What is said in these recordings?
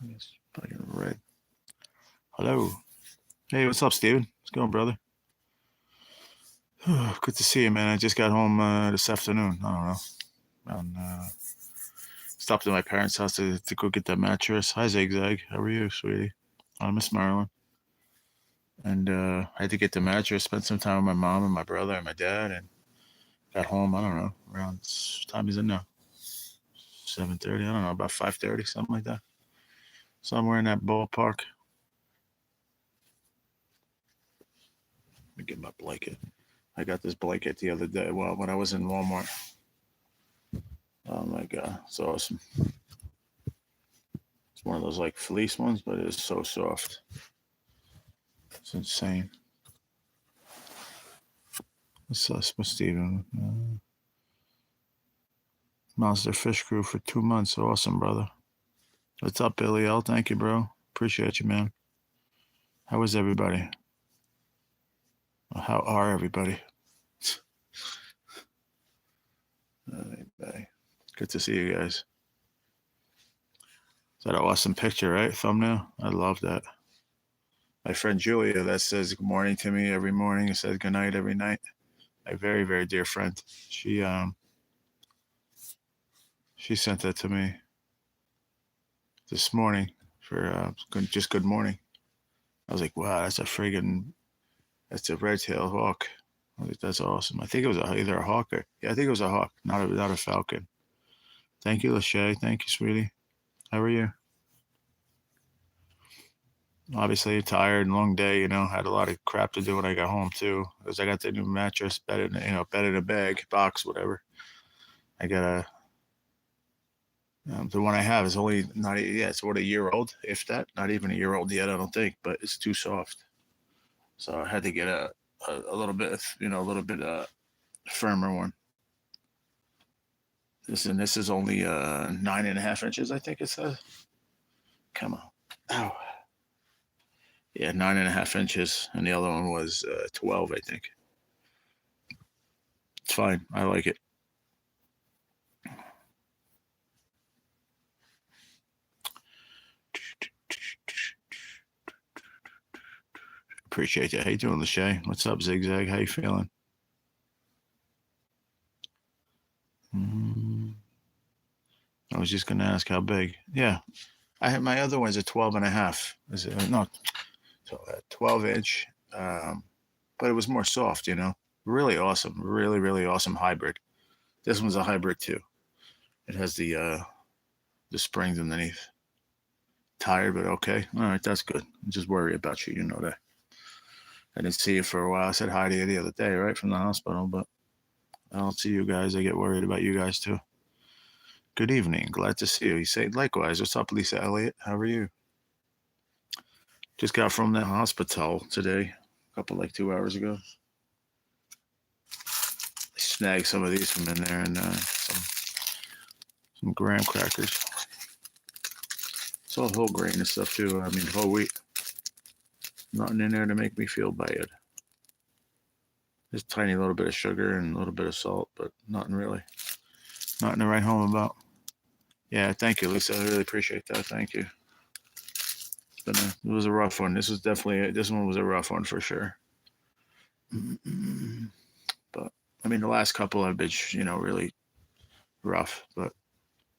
It's fucking red. Hello. Hey, what's up, Steven? What's going, brother? Good to see you, man. I just got home this afternoon. I don't know. And, stopped at my parents' house to go get that mattress. Hi, Zigzag. How are you, sweetie? I miss Maryland. And I had to get the mattress, spent some time with my mom and my brother and my dad, and got home, I don't know, around, time is it now? 7:30, I don't know, about 5:30, something like that. Somewhere in that ballpark. Let me get my blanket. I got this blanket the other day, well, when I was in Walmart. Oh my God, it's awesome. It's one of those like fleece ones, but it is so soft. It's insane. What's us with Steven? Monster Fish Crew for 2 months. Awesome, brother. What's up, Billy L? Thank you, bro. Appreciate you, man. How is everybody? How are everybody? Anybody? Good to see you guys. Is that an awesome picture, right? Thumbnail? I love that. My friend Julia, that says good morning to me every morning and says good night every night. My very, very dear friend. She sent that to me this morning for just good morning. I was like, wow, that's a red-tailed hawk. I was like, that's awesome. I think it was either a hawk or, yeah, I think it was a hawk, not a falcon. Thank you, Lachey. Thank you, sweetie. How are you? Obviously tired and long day, had a lot of crap to do when I got home too, because I got the new mattress, bed in a bag, box, whatever. I got the one I have is only not, yeah, it's what, a year old, if that, not even a year old yet, I don't think, but it's too soft. So I had to get a little bit, a little bit firmer one. This is only 9.5 inches, I think it says. Come on. Ow. Yeah, 9.5 inches, and the other one was 12, I think. It's fine. I like it. Appreciate you. How you doing, Lachey? What's up, Zigzag? How you feeling? I was just gonna ask how big. Yeah, I had my other one's a 12.5. Is it no 12 inch? But it was more soft. Really awesome. Really, really awesome hybrid. This one's a hybrid too. It has the springs underneath. Tired, but okay. All right, that's good. I'm just worried about you. You know that. I didn't see you for a while. I said hi to you the other day, right, from the hospital, but I don't see you guys. I get worried about you guys too. Good evening. Glad to see you. You say likewise. What's up, Lisa Elliott? How are you? Just got from the hospital today, a couple like 2 hours ago. I snagged some of these from in there and some graham crackers. It's all whole grain and stuff too. I mean, whole wheat. Nothing in there to make me feel bad. Just a tiny little bit of sugar and a little bit of salt, but nothing really. Nothing to write home about. Yeah, thank you, Lisa. I really appreciate that. Thank you. It was a rough one. This one was a rough one for sure. But I mean, the last couple have been, really rough. But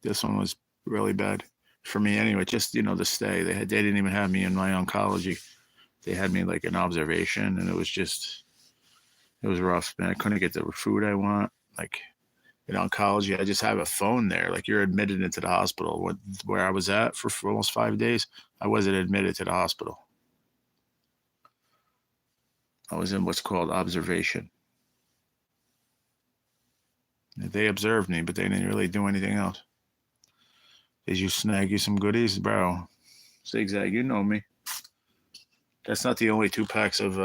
this one was really bad for me anyway. Just the stay. They didn't even have me in my oncology. They had me like an observation, and it was rough, man. I couldn't get the food I want. Like in oncology, I just have a phone there. Like you're admitted into the hospital. Where I was at for almost 5 days, I wasn't admitted to the hospital. I was in what's called observation. They observed me, but they didn't really do anything else. Did you snag you some goodies, bro? Zigzag, you know me. That's not the only 2 packs of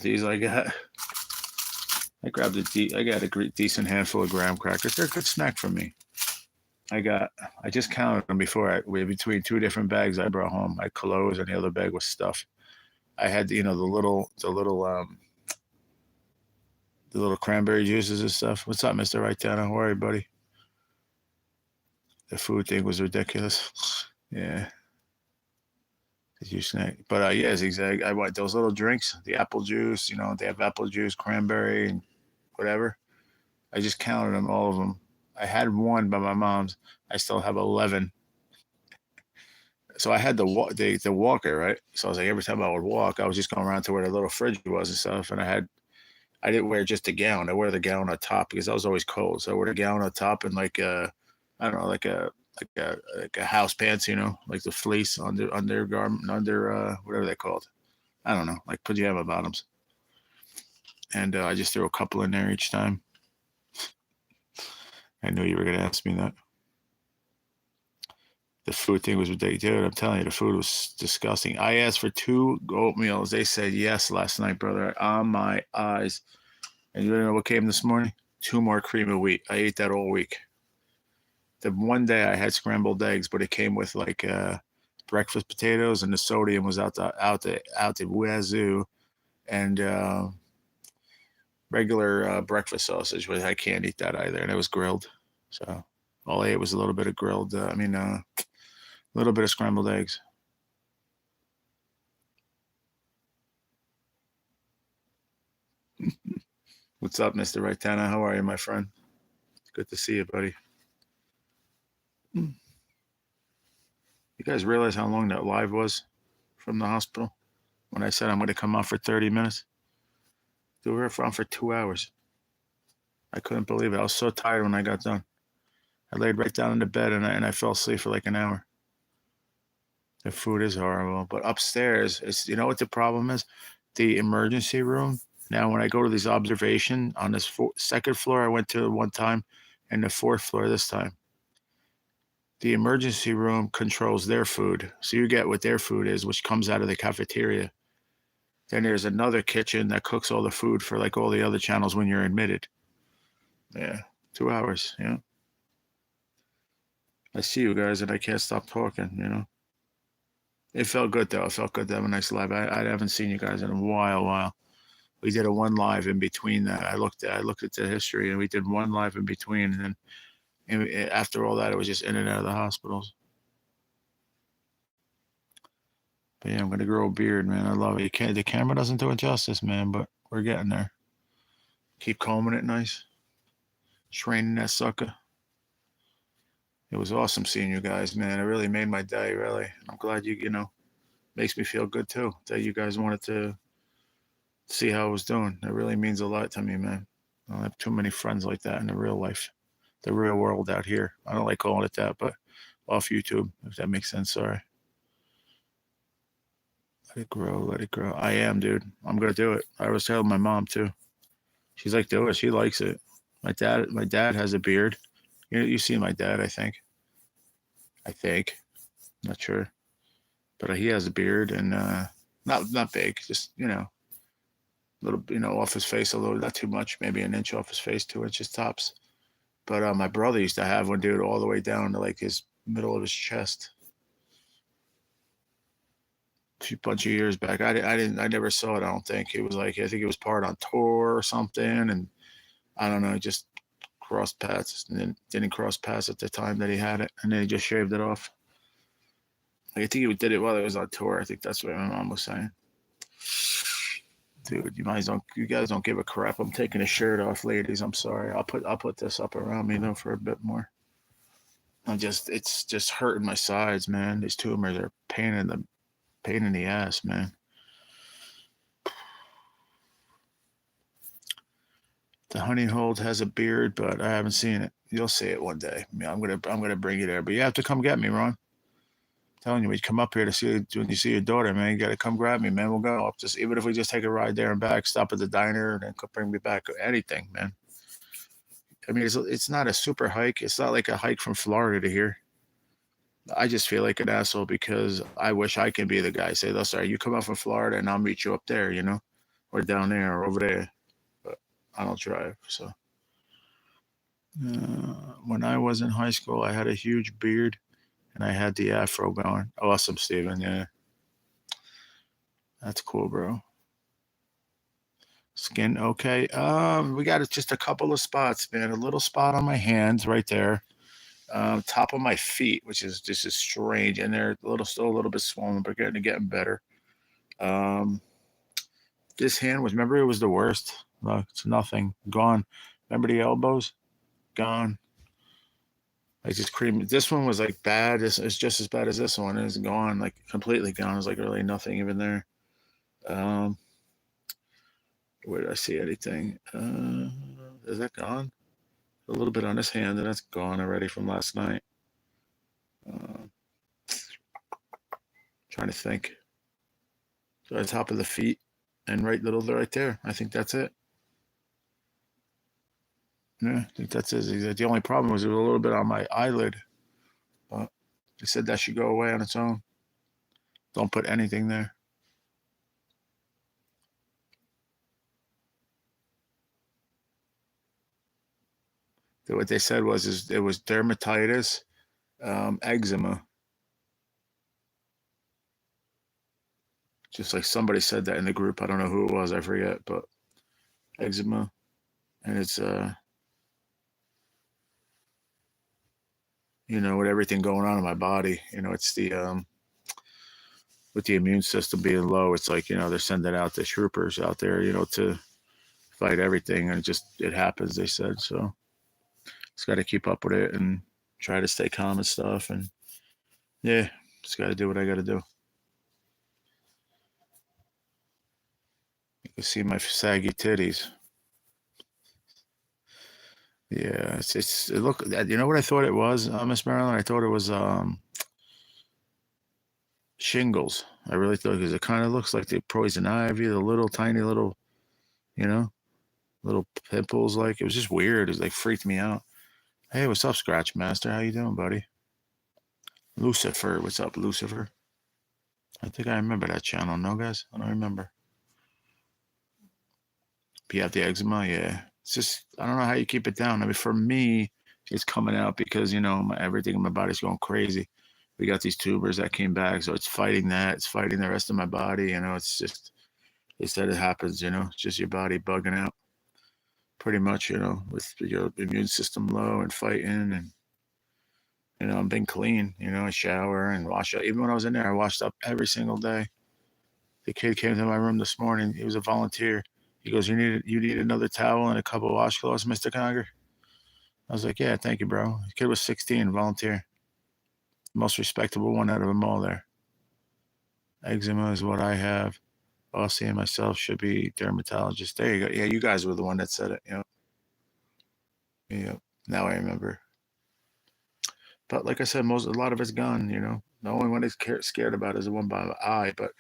these I got. I got a decent handful of graham crackers. They're a good snack for me. I just counted them before. Between 2 different bags I brought home. I closed, and the other bag was stuff. I had the little cranberry juices and stuff. What's up, Mr. Right Down? How are you, buddy? The food thing was ridiculous. Yeah. Did you snack? But yeah, it's exactly. I want those little drinks, the apple juice. You know, they have apple juice, cranberry, and whatever. I just counted them, all of them. I had one by my mom's. I still have 11. So I had the walker, right? So I was like, every time I would walk, I was just going around to where the little fridge was and stuff. And I didn't wear just a gown. I wear the gown on top because I was always cold. So I wear the gown on top and like I don't know, like a house pants, you know, like the fleece undergarment, whatever they're called. I don't know, like pajama bottoms. And I just threw a couple in there each time. I knew you were gonna ask me that. The food thing was ridiculous. Dude, I'm telling you, the food was disgusting. I asked for 2 oatmeals. They said yes last night, brother. On my eyes. And you know what came this morning? 2 more cream of wheat. I ate that all week. The one day I had scrambled eggs, but it came with like breakfast potatoes, and the sodium was out the wazoo, and regular breakfast sausage. But I can't eat that either, and it was grilled. So all I ate was a little bit of grilled. A little bit of scrambled eggs. What's up, Mr. Raitana? How are you, my friend? It's good to see you, buddy. You guys realize how long that live was from the hospital? When I said I'm going to come out for 30 minutes? Dude, we were on for 2 hours. I couldn't believe it. I was so tired when I got done. I laid right down in the bed and I fell asleep for like an hour. The food is horrible. But upstairs, you know what the problem is? The emergency room. Now, when I go to these observation on this second floor, I went to one time, and the 4th floor this time. The emergency room controls their food. So you get what their food is, which comes out of the cafeteria. Then there's another kitchen that cooks all the food for like all the other channels when you're admitted. Yeah, 2 hours. Yeah. I see you guys and I can't stop talking, you know. It felt good though. It felt good to have a nice live. I haven't seen you guys in a while. We did a one live in between that. I looked at the history and we did one live in between, and then after all that, it was just in and out of the hospitals. But yeah, I'm gonna grow a beard, man. I love it. The camera doesn't do it justice, man, but we're getting there. Keep combing it nice. Training that sucker. It was awesome seeing you guys, man. It really made my day, really. I'm glad you know, makes me feel good too that you guys wanted to see how I was doing. It really means a lot to me, man. I don't have too many friends like that in the real life, the real world out here. I don't like calling it that, but off YouTube, if that makes sense. Sorry. Let it grow, let it grow. I am, dude. I'm gonna do it. I was telling my mom too. She's like, do it. She likes it. My dad has a beard. You see my dad, I think. Not sure, but he has a beard and not big, just little, off his face a little, not too much, maybe an inch off his face, 2 inches tops. But my brother used to have one, dude, all the way down to like his middle of his chest. A bunch of years back, I never saw it. I don't think it was like, I think it was part on tour or something, and I don't know, just crossed paths and then didn't cross paths at the time that he had it, and then he just shaved it off. Like, I think he did it while he was on tour. I think that's what my mom was saying. Dude, you guys don't give a crap. I'm taking a shirt off, ladies. I'm sorry. I'll put this up around me though for a bit more. It's just hurting my sides, man. These tumors are pain in the ass, man. The honey hold has a beard, but I haven't seen it. You'll see it one day. I'm gonna bring you there, but you have to come get me, Ron. Telling you, when you come up here to see, when you see your daughter, man, you got to come grab me, man. We'll go up. Just even if we just take a ride there and back, stop at the diner, and then bring me back. Anything, man. I mean, it's not a super hike. It's not like a hike from Florida to here. I just feel like an asshole because I wish I could be the guy. Say, "Listen, sorry, you come up from Florida, and I'll meet you up there, or down there, or over there." But I don't drive, so. When I was in high school, I had a huge beard and I had the afro going. Awesome, Steven. Yeah. That's cool, bro. Skin okay. We got just a couple of spots, man. A little spot on my hands right there. Top of my feet, which is just is strange, and they're still a little bit swollen, but getting better. Um, this hand was, remember, it was the worst. Look, it's nothing, gone. Remember the elbows, gone. I just creamed. This one was like bad. It's just as bad as this one. It's gone, like completely gone. It's like really nothing even there. Um, where did I see anything? Is that gone? A little bit on this hand, and that's gone already from last night. Uh, trying to think. So the top of the feet and right there. I think that's it. Yeah, I think that's it. The only problem was it was a little bit on my eyelid, but they said that should go away on its own. Don't put anything there. What they said was it was dermatitis, eczema. Just like somebody said that in the group. I don't know who it was. I forget, but eczema, and it's with everything going on in my body, it's the with the immune system being low, it's like, they're sending out the troopers out there, to fight everything, and it happens, they said. So just got to keep up with it and try to stay calm and stuff, and yeah, just got to do what I got to do. You can see my saggy titties. Yeah, it look, you know what I thought it was, Miss Marilyn? I thought it was shingles. I really thought, because it kind of looks like the poison ivy, the little tiny little, you know, little pimples. Like, it was just weird. It like freaked me out. Hey, what's up, Scratch Master? How you doing, buddy? Lucifer, what's up, Lucifer? I think I remember that channel. No, guys, I don't remember. But you have the eczema, yeah. It's just, I don't know how you keep it down. I mean, for me, it's coming out because everything in my body's going crazy. We got these tubers that came back, so it's fighting that. It's fighting the rest of my body. It's just, they said it happens. It's just your body bugging out, pretty much. With your immune system low and fighting, and I'm being clean. I shower and wash up. Even when I was in there, I washed up every single day. The kid came to my room this morning. He was a volunteer. He goes, "You need another towel and a couple of washcloths, Mr. Conger?" I was like, "Yeah, thank you, bro." The kid was 16, volunteer. Most respectable one out of them all there. Eczema is what I have. Bossy and myself should be dermatologists. There you go. Yeah, you guys were the one that said it. Yeah. Now I remember. But like I said, a lot of it's gone. The only one it's scared about is the one by the eye. But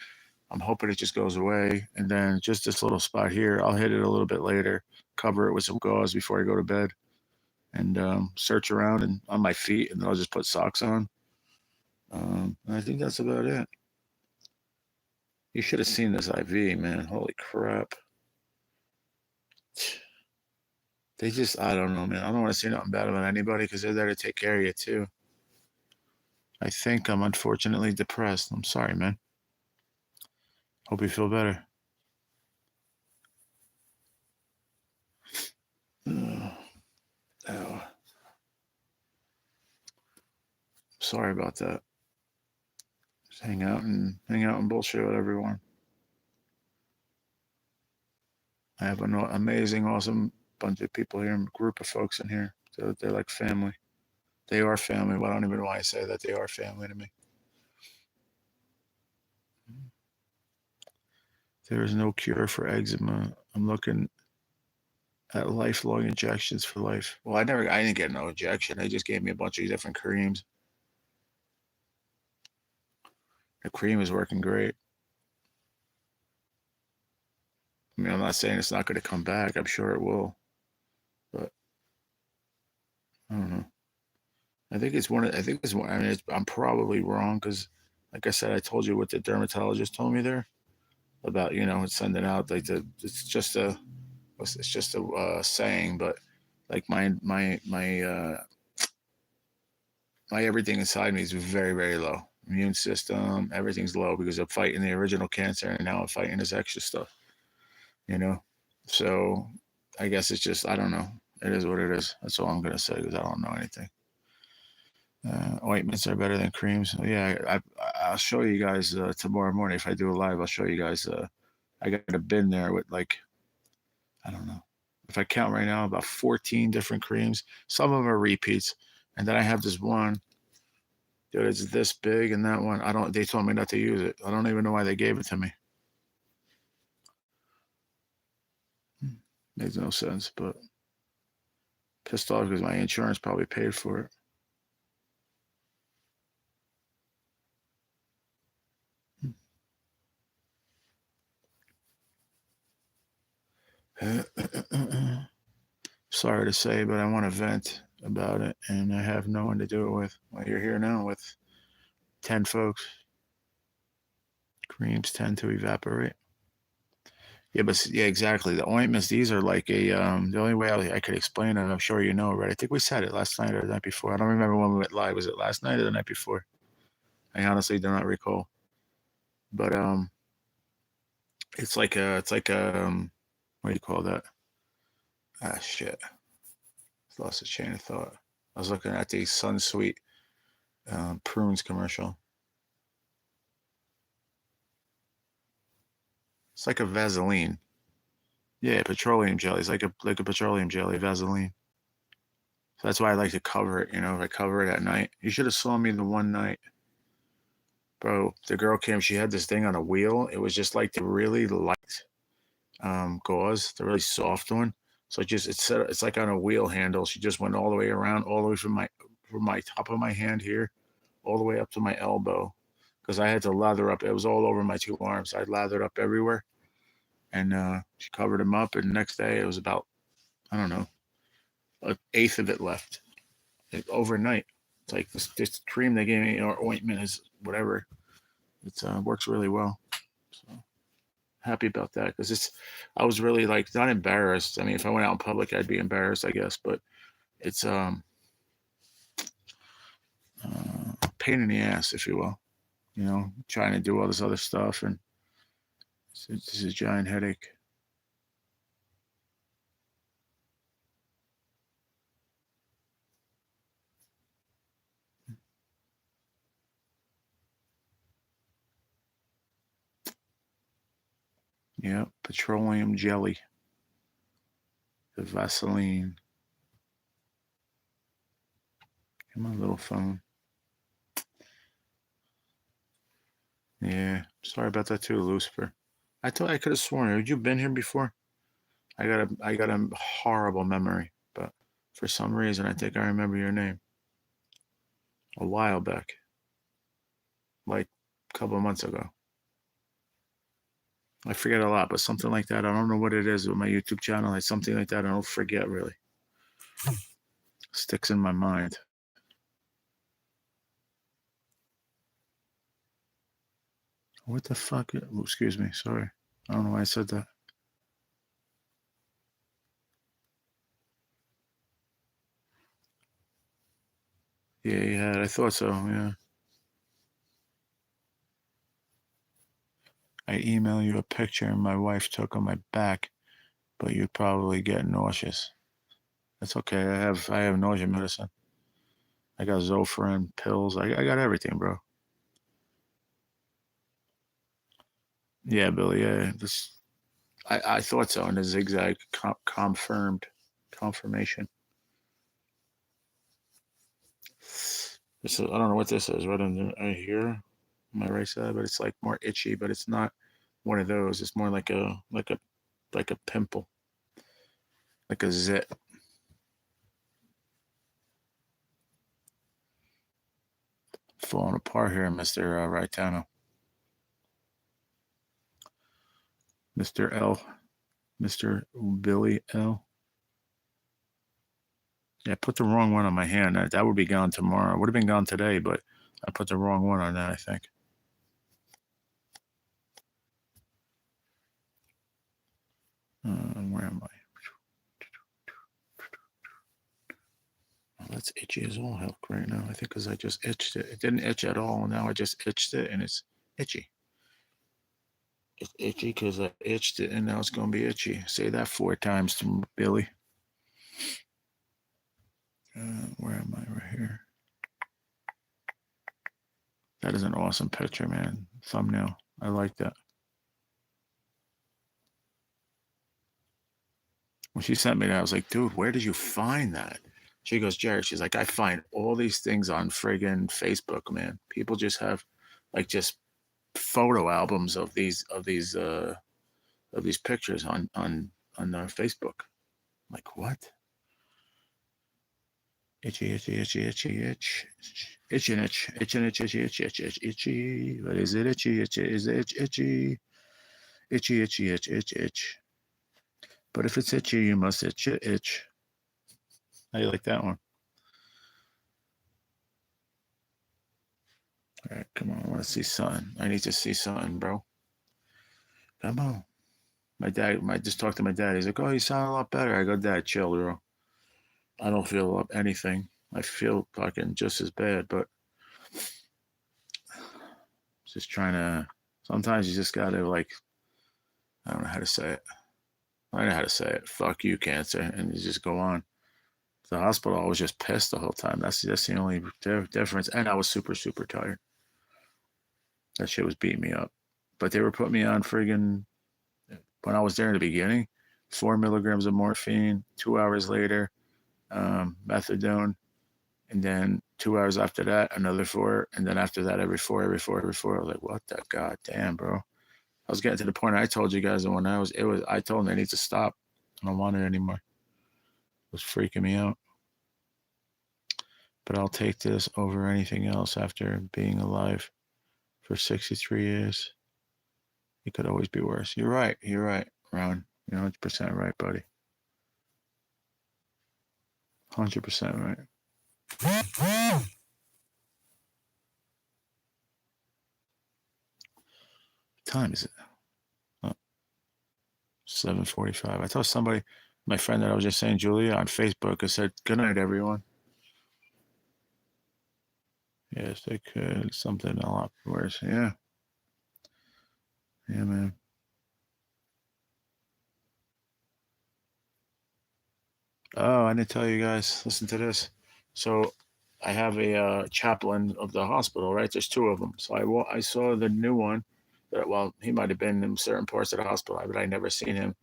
I'm hoping it just goes away. And then just this little spot here, I'll hit it a little bit later, cover it with some gauze before I go to bed, and search around and on my feet, and then I'll just put socks on. I think that's about it. You should have seen this IV, man. Holy crap. They just, I don't know, man. I don't want to say nothing bad about anybody, because they're there to take care of you, too. I think I'm unfortunately depressed. I'm sorry, man. Hope you feel better. Oh. Sorry about that. Just hang out and bullshit with everyone. I have an amazing, awesome bunch of people here, group of folks in here. So they're like family. They are family. Well, I don't even know why I say that. They are family to me. There is no cure for eczema. I'm looking at lifelong injections for life. Well, I didn't get no injection. They just gave me a bunch of different creams. The cream is working great. I mean, I'm not saying it's not going to come back. I'm sure it will. But I don't know. I think it's one. I think it's one. I mean, I'm probably wrong, because, like I said, I told you what the dermatologist told me there about. It's sending out like It's just a saying, but like my everything inside me is very, very low. Immune system, everything's low, because I'm fighting the original cancer, and now I'm fighting this extra stuff. So I guess it's just, I don't know. It is what it is. That's all I'm gonna say, because I don't know anything. Ointments are better than creams. Yeah, I'll show you guys tomorrow morning if I do a live. I'll show you guys. I got a bin there with like, I don't know, if I count right now, about 14 different creams. Some of them are repeats, and then I have this one. Dude, it's this big, and that one, I don't. They told me not to use it. I don't even know why they gave it to me. Makes no sense, but pissed off because my insurance probably paid for it. Sorry to say, but I want to vent about it, and I have no one to do it with. Well, you're here now with 10 folks. Creams tend to evaporate. Yeah, but yeah, exactly. The ointments, these are like a, the only way I could explain it, I'm sure you know already. I think we said it last night or the night before. I don't remember when we went live. Was it last night or the night before? I honestly do not recall. But what do you call that? Ah, shit. Lost a chain of thought. I was looking at the Sunsweet prunes commercial. It's like a Vaseline. Yeah, petroleum jelly. It's like a petroleum jelly, Vaseline. So that's why I like to cover it. You know, if I cover it at night. You should have saw me the one night, bro. The girl came. She had this thing on a wheel. It was just like the really light gauze, the really soft one. So it's like on a wheel handle. She just went all the way around, all the way from my top of my hand here, all the way up to my elbow, because I had to lather up. It was all over my two arms. I lathered up everywhere, and she covered them up. And the next day, it was about, I don't know, an eighth of it left. Overnight. It's like this cream they gave me, or ointment, is whatever. It works really well. So happy about that, because I was really like not embarrassed. I mean, if I went out in public, I'd be embarrassed, I guess. But it's pain in the ass, if you will. You know, trying to do all this other stuff, and it's a giant headache. Yeah, petroleum jelly, the Vaseline. Come on, little phone. Yeah, sorry about that too, Lucifer. I thought I could have sworn. Had you been here before? I got a horrible memory, but for some reason I think I remember your name a while back, like a couple of months ago. I forget a lot, but something like that. I don't know what it is with my YouTube channel. It's something like that. I don't forget really. Sticks in my mind. What the fuck? Oh, excuse me. Sorry. I don't know why I said that. Yeah, you had. I thought so. Yeah. I email you a picture my wife took on my back, but you'd probably get nauseous. That's okay. I have nausea medicine. I got Zofran pills. I got everything, bro. Yeah, Billy. Yeah, I thought so. And the zigzag confirmation. I don't know what this is. Right under here, on my right side, but it's like more itchy. But it's not one of those. It's more like a pimple, like a zit. Falling apart here, Mister Raitano, Mister L, Mister Billy L. Yeah, I put the wrong one on my hand. That would be gone tomorrow. Would have been gone today, but I put the wrong one on that, I think. Where am I? Oh, that's itchy as all hell right now. I think because I just itched it. It didn't itch at all. Now I just itched it, and it's itchy. It's itchy because I itched it, and now it's going to be itchy. Say that 4 times to Billy. Where am I? Right here. That is an awesome picture, man. Thumbnail. I like that. When she sent me that, I was like, dude, where did you find that? She goes, Jared, she's like, I find all these things on friggin' Facebook, man. People just have like just photo albums of these pictures on Facebook. I'm like, what? Itchy, itchy, itchy, itchy, itch. Itchy, itch, itchy, itch, itchy, itchy, itchy, itchy, itchy. What is it? Itchy, itchy, is it itch, itchy? Itchy, itchy, itch, itch, itch. But if it's itchy, you must itch, itch. How do you like that one? All right, come on. I want to see something. I need to see something, bro. Come on. My dad, I just talked to my dad. He's like, oh, you sound a lot better. I go, Dad, chill, bro. I don't feel anything. I feel fucking just as bad, but just trying to. Sometimes you just gotta like, I don't know how to say it. I know how to say it. Fuck you, cancer, and you just go on. The hospital, I was just pissed the whole time. That's the only difference. And I was super super tired. That shit was beating me up. But they were putting me on friggin' when I was there in the beginning, 4 milligrams of morphine. 2 hours later, methadone, and then 2 hours after that, another 4, and then after that, every 4, every 4, every 4. I was like, what the goddamn, bro? I was getting to the point. I told you guys that when I told them they need to stop. I don't want it anymore. It was freaking me out. But I'll take this over anything else after being alive for 63 years. It could always be worse. You're right. You're right, Ron. You're 100% right, buddy. 100% right. What time is it? Oh, 7:45. I told somebody, my friend that I was just saying, Julia, on Facebook, I said, good night, everyone. Yes, they could. Something a lot worse. Yeah. Yeah, man. Oh, I didn't tell you guys. Listen to this. So I have a chaplain of the hospital, right? There's two of them. So I saw the new one. That, well, he might have been in certain parts of the hospital, but I never seen him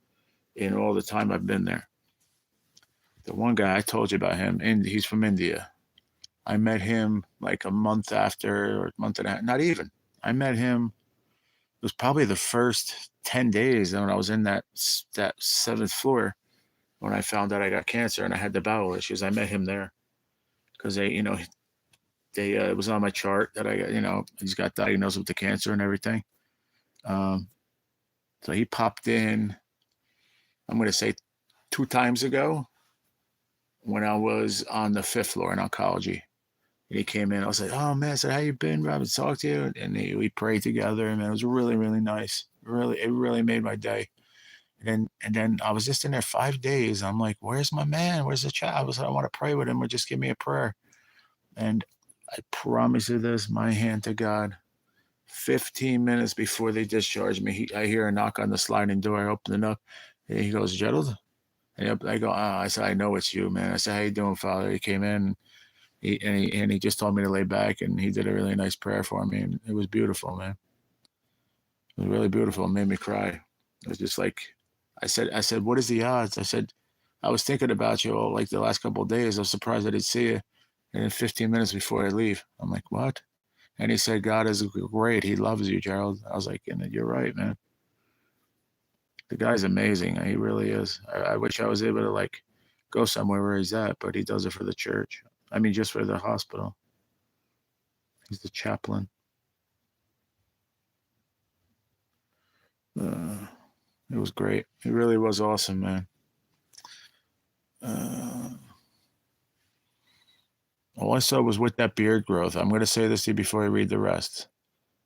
in all the time I've been there. The one guy I told you about him, and he's from India. I met him like a month after, or a month and a half. Not even. I met him. It was probably the first 10 days when I was in that seventh floor when I found out I got cancer and I had the bowel issues. I met him there because it was on my chart that I got, I just got diagnosed with the cancer and everything. Um, so he popped in, I'm going to say 2 times ago when I was on the fifth floor in oncology. And he came in. I was like, oh, man, I said, how you been, Robin? Talk to you. And we prayed together. And it was really, really nice. It really made my day. And then I was just in there 5 days. I'm like, where's my man? Where's the chat? I want to pray with him or just give me a prayer. And I promise you this, my hand to God, 15 minutes before they discharged me, I hear a knock on the sliding door. I open it up. And he goes, Gerald? And I go, I said, I know it's you, man. I said, how you doing, Father? He came in. He just told me to lay back, and he did a really nice prayer for me. And it was beautiful, man. It was really beautiful. It made me cry. It was just like, I said, what is the odds? I said, I was thinking about you all like the last couple of days. I was surprised I didn't see you. And then 15 minutes before I leave, I'm like, what? And he said, God is great. He loves you, Gerald. I was like, and you're right, man. The guy's amazing. He really is. I wish I was able to like go somewhere where he's at, but he does it for the church. I mean, just for the hospital. He's the chaplain. It was great. It really was awesome, man. All I saw was with that beard growth. I'm going to say this to you before I read the rest.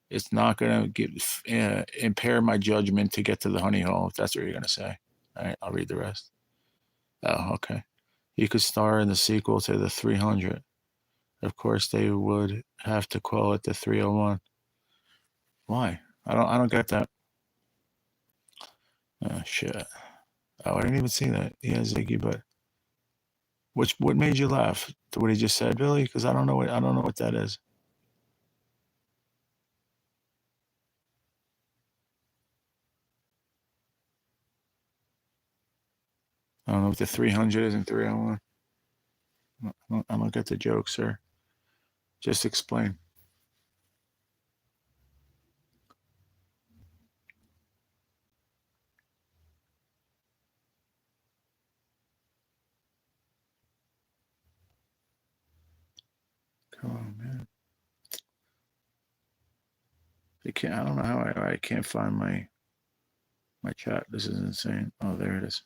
It's not going to impair my judgment to get to the honey hole, if that's what you're going to say. All right, I'll read the rest. Oh, okay. He could star in the sequel to the 300. Of course, they would have to call it the 301. Why? I don't get that. Oh, shit. Oh, I didn't even see that. Yeah, Ziggy, but what made you laugh? What he just said, Billy? Because I don't know what that is. I don't know what the 300 is and 301. I don't get the joke, sir. Just explain. Come on, man. You can't. I don't know how I can't find my chat. This is insane. Oh, there it is.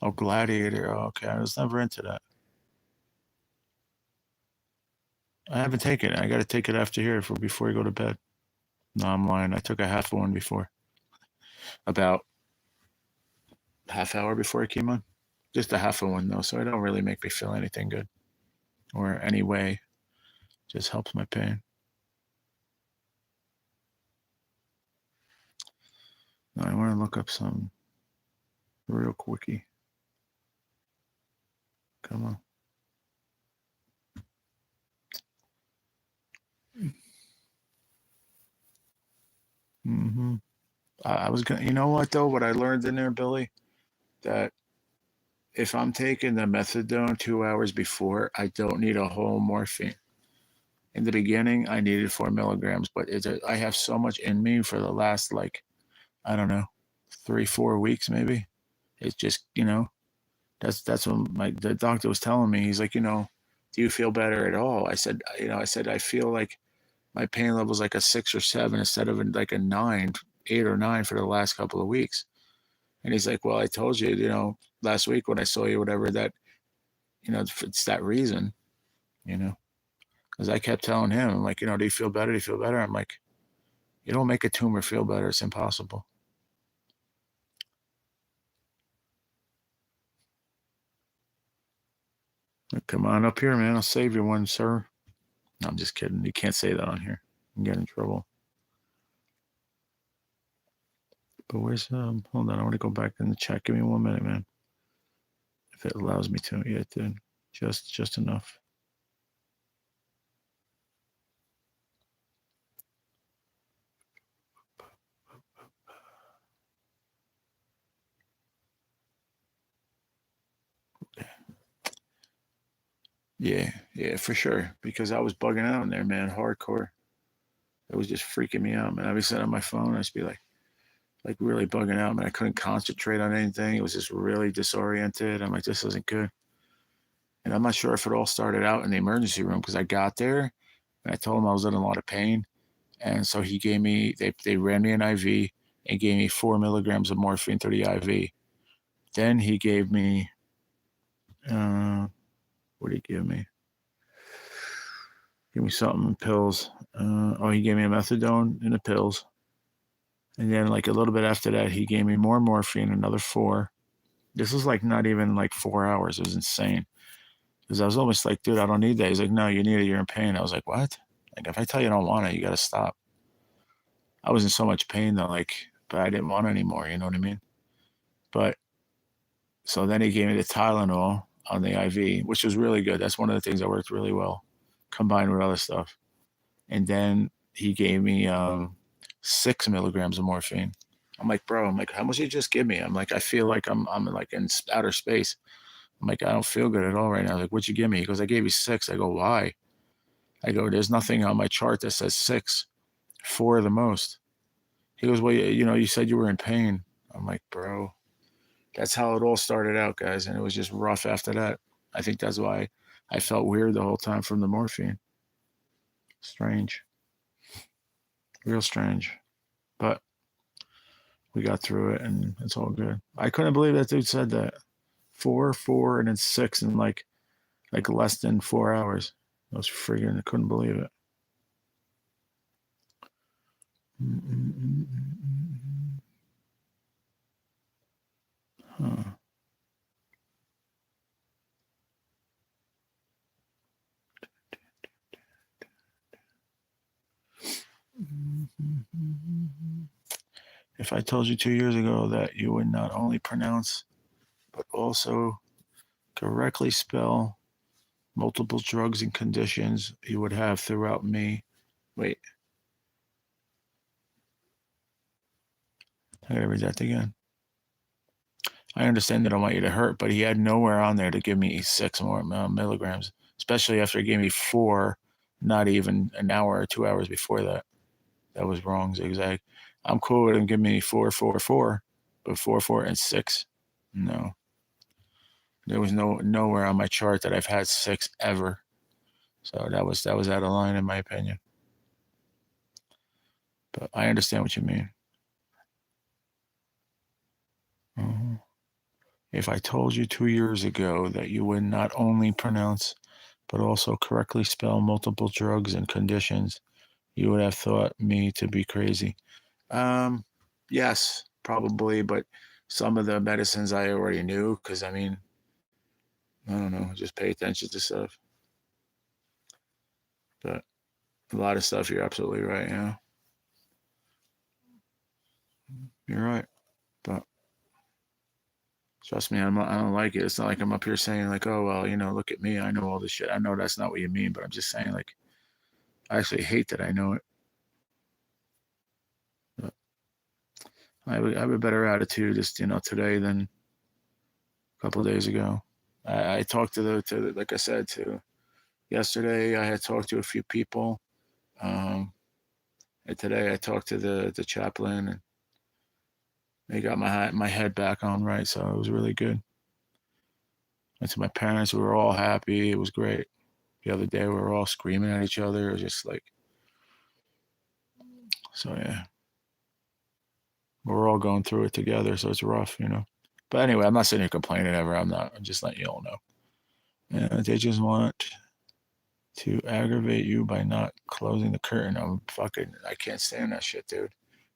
Oh, Gladiator. Oh, okay. I was never into that. I haven't taken it. I got to take it after here before you go to bed. No, I'm lying. I took a half one before. About half hour before I came on. Just a half of one though, so it don't really make me feel anything good or any way. Just helps my pain. Now I want to look up some real quickie. Come on. Mm-hmm. I was gonna. You know what though? What I learned in there, Billy, that if I'm taking the methadone 2 hours before, I don't need a whole morphine. In the beginning, I needed 4 milligrams, but I have so much in me for the last I don't know, 3, 4 weeks maybe. It's just that's what the doctor was telling me. He's like, do you feel better at all? I said I feel like my pain level is like a 6 or 7 instead of like a 9, 8 or 9 for the last couple of weeks. And he's like, well, I told you, last week when I saw you, whatever, that it's that reason, because I kept telling him, I'm like, do you feel better? Do you feel better? I'm like, you don't make a tumor feel better. It's impossible. Like, come on up here, man. I'll save you one, sir. No, I'm just kidding. You can't say that on here. You can get in trouble. But where's hold on, I want to go back in the chat. Give me 1 minute, man. If it allows me to. Yeah, it did. Just enough. Yeah, for sure. Because I was bugging out in there, man, hardcore. It was just freaking me out, man. I'd be sitting on my phone, I'd just be like really bugging out, man. I couldn't concentrate on anything. It was just really disoriented. I'm like, this isn't good. And I'm not sure if it all started out in the emergency room because I got there and I told him I was in a lot of pain. And so he gave me, they ran me an IV and gave me 4 milligrams of morphine through the IV. Then he gave me, what did he give me? Give me something, pills. He gave me a methadone in the pills. And then like a little bit after that, he gave me more morphine, another 4. This was like not even like 4 hours. It was insane. Because I was almost like, dude, I don't need that. He's like, no, you need it. You're in pain. I was like, what? Like, if I tell you I don't want it, you got to stop. I was in so much pain though, but I didn't want it anymore. You know what I mean? But so then he gave me the Tylenol on the IV, which was really good. That's one of the things that worked really well, combined with other stuff. And then he gave me 6 milligrams of morphine. I'm like, bro, how much did you just give me? I'm like, I feel like I'm like in outer space. I'm like, I don't feel good at all right now. Like, what'd you give me? He goes, I gave you 6. I go, why? I go, there's nothing on my chart that says 6, 4 the most. He goes, well, you said you were in pain. I'm like, bro, that's how it all started out, guys. And it was just rough after that. I think that's why I felt weird the whole time from the morphine. Strange. Real strange. But we got through it and it's all good. I couldn't believe that dude said that. 4, and then 6 in like less than 4 hours. I was friggin', I couldn't believe it. Huh. If I told you 2 years ago that you would not only pronounce, but also correctly spell multiple drugs and conditions you would have throughout me. Wait. I gotta read that again. I understand that I want you to hurt, but he had nowhere on there to give me 6 more milligrams, especially after he gave me 4, not even an hour or 2 hours before that. That was wrong, zigzag. I'm cool with him giving me 4, 4, 4, but 4, 4, and 6, no. There was nowhere on my chart that I've had 6 ever. So that was out of line in my opinion. But I understand what you mean. If I told you 2 years ago that you would not only pronounce but also correctly spell multiple drugs and conditions, you would have thought me to be crazy. Yes, probably, but some of the medicines I already knew because, I mean, I don't know, just pay attention to stuff. But a lot of stuff, you're absolutely right, yeah. You're right. But trust me, I don't like it. It's not like I'm up here saying like, oh, well, look at me. I know all this shit. I know that's not what you mean, but I'm just saying like, I actually hate that I know it. But I have a better attitude just, today than a couple of days ago. I talked like I said, to yesterday, I had talked to a few people. And today I talked to the chaplain and they got my head back on right. So it was really good. And to my parents, we were all happy. It was great. The other day, we were all screaming at each other. It was just like, so yeah. We're all going through it together. So it's rough, But anyway, I'm not sitting here complaining ever. I'm not. I'm just letting you all know. And they just want to aggravate you by not closing the curtain. I can't stand that shit, dude.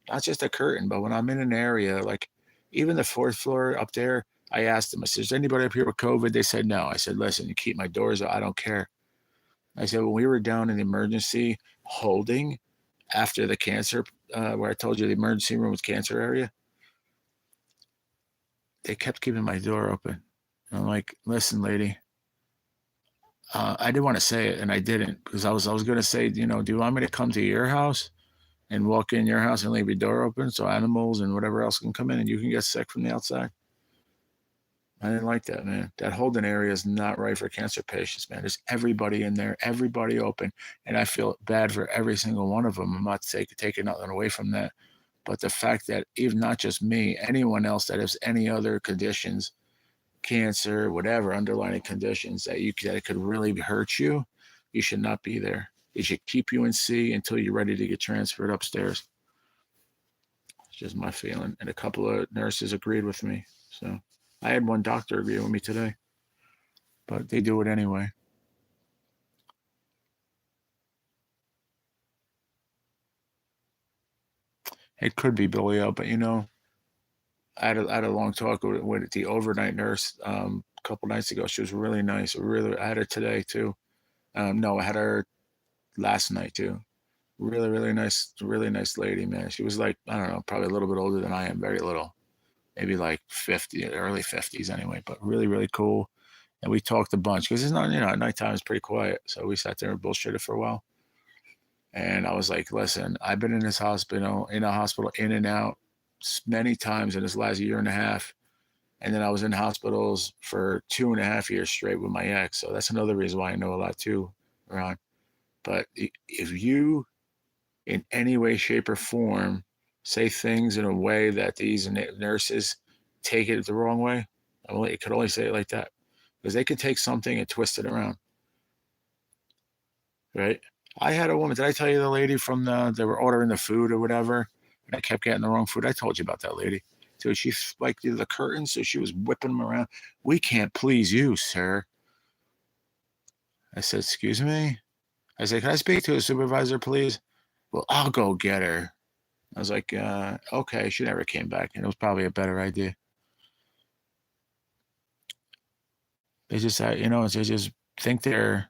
Not just a curtain, but when I'm in an area, like even the 4th floor up there, I asked them, I said, is anybody up here with COVID? They said no. I said, listen, you keep my doors out. I don't care. I said, when we were down in the emergency holding after the cancer, where I told you the emergency room was cancer area, they kept keeping my door open. And I'm like, listen, lady, I didn't want to say it, and I didn't because I was going to say, do you want me to come to your house and walk in your house and leave your door open so animals and whatever else can come in and you can get sick from the outside? I didn't like that, man. That holding area is not right for cancer patients, man. There's everybody in there, everybody open, and I feel bad for every single one of them. I'm not taking nothing away from that, but the fact that even not just me, anyone else that has any other conditions, cancer, whatever underlying conditions that it could really hurt you, you should not be there. It should keep you in C until you're ready to get transferred upstairs. It's just my feeling, and a couple of nurses agreed with me. So I had one doctor agree with me today, but they do it anyway. It could be Billy, but I had a long talk with the overnight nurse a couple nights ago. She was really nice. I had her today too. No, I had her last night too. Really nice lady, man. She was like, I don't know, probably a little bit older than I am, very little, maybe like 50, early 50s anyway, but really cool. And we talked a bunch because it's not, at nighttime it's pretty quiet. So we sat there and bullshitted for a while. And I was like, listen, I've been in this hospital, in and out many times in this last year and a half. And then I was in hospitals for 2.5 years straight with my ex. So that's another reason why I know a lot too, Ron. But if you, in any way, shape, or form, say things in a way that these nurses take it the wrong way, it could only say it like that. Because they could take something and twist it around. Right? I had a woman. Did I tell you the lady from they were ordering the food or whatever? And I kept getting the wrong food. I told you about that lady. So she like the curtains, so she was whipping them around. We can't please you, sir. I said, excuse me? I said, can I speak to a supervisor, please? Well, I'll go get her. I was like, okay. She never came back, and it was probably a better idea. They just, they just think they're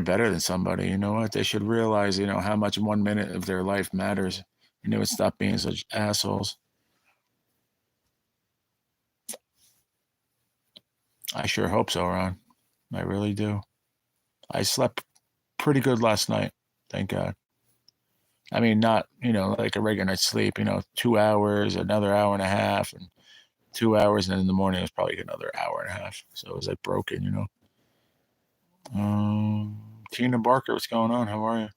better than somebody. You know what? They should realize, how much 1 minute of their life matters. And they would stop being such assholes. I sure hope so, Ron. I really do. I slept pretty good last night. Thank God. I mean, not, like a regular night's sleep, 2 hours, another hour and a half. And 2 hours, and then in the morning it was probably another hour and a half. So it was like broken, you know. Tina Barker, what's going on? How are you?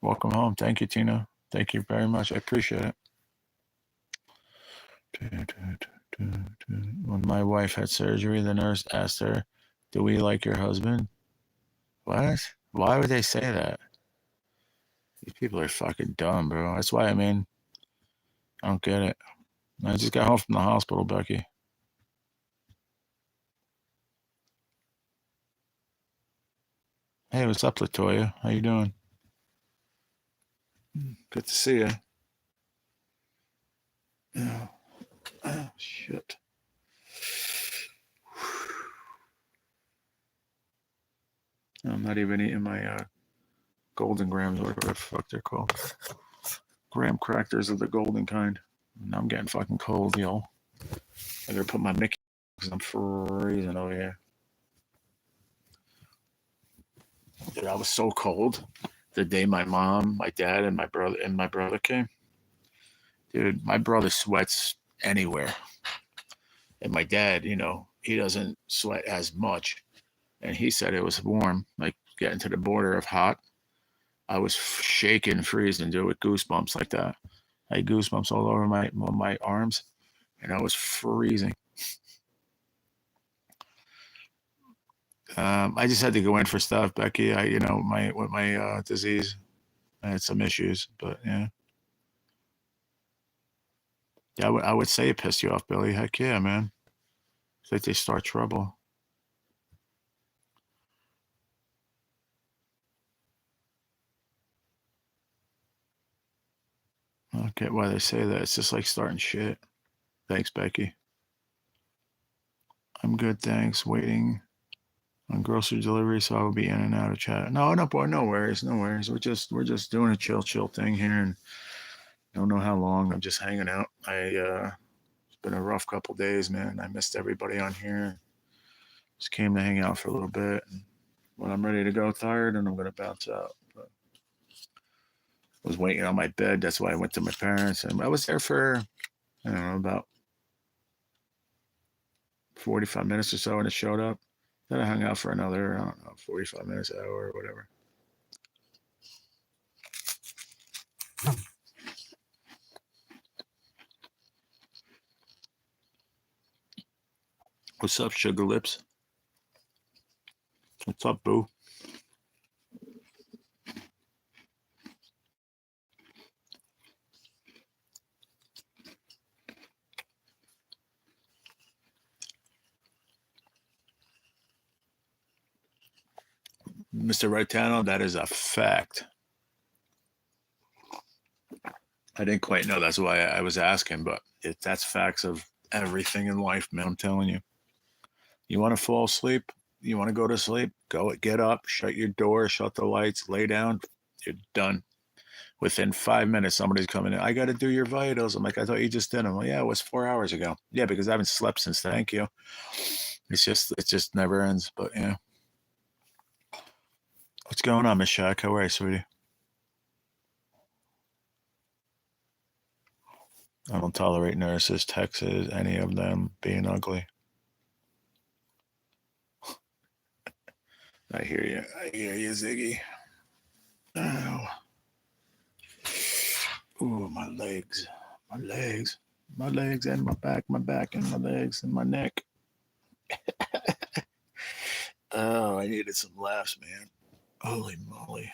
Welcome home. Thank you, Tina. Thank you very much. I appreciate it. When my wife had surgery, the nurse asked her, "Do we like your husband?" What? Why would they say that? These people are fucking dumb, bro. That's why, I mean, I don't get it. I just got home from the hospital, Becky. Hey, what's up, Latoya? How you doing? Good to see you. Oh, oh shit. I'm not even eating my golden grams, or whatever the fuck they're called. Graham crackers are the golden kind. Now I'm getting fucking cold, y'all. I gotta put my Mickey because I'm freezing over here. Dude, I was so cold the day my mom, my dad, and my brother came. Dude, my brother sweats anywhere, and my dad, you know, he doesn't sweat as much. And he said it was warm, like getting to the border of hot. I was shaking, freezing, dude, with goosebumps like that. I had goosebumps all over my arms, and I was freezing. I just had to go in for stuff, Becky. You know, with my disease, I had some issues, but yeah. Yeah, I would say it pissed you off, Billy. Heck yeah, man. It's like they start trouble. I don't get why they say that. It's just like starting shit. Thanks, Becky. I'm good, thanks. Waiting on grocery delivery, so I will be in and out of chat. No, boy, no worries, no worries. We're just doing a chill thing here, and don't know how long. I'm just hanging out. It's been a rough couple days, man. I missed everybody on here. Just came to hang out for a little bit. And when I'm ready to go, tired, and I'm gonna bounce out. But I was waiting on my bed. That's why I went to my parents, and I was there for I don't know about 45 minutes or so, and it showed up. Then I hung out for another, I don't know, 45 minutes, hour, or whatever. What's up, Sugar Lips? What's up, Boo? Mr. Raitano, that is a fact. I didn't quite know. That's why I was asking, but that's facts of everything in life, man. I'm telling you. You want to fall asleep? You want to go to sleep? Get up, shut your door, shut the lights, lay down. You're done. Within 5 minutes, somebody's coming in. I got to do your vitals. I'm like, I thought you just did them. Well, yeah, it was 4 hours ago. Yeah, because I haven't slept since. Thank you. It just never ends. But yeah. What's going on, Miss Shack? How are you, sweetie? I don't tolerate nurses, Texas, any of them being ugly. I hear you. I hear you, Ziggy. Oh. Ooh, my legs. My legs. My legs and my back and my legs and my neck. Oh, I needed some laughs, man. Holy moly.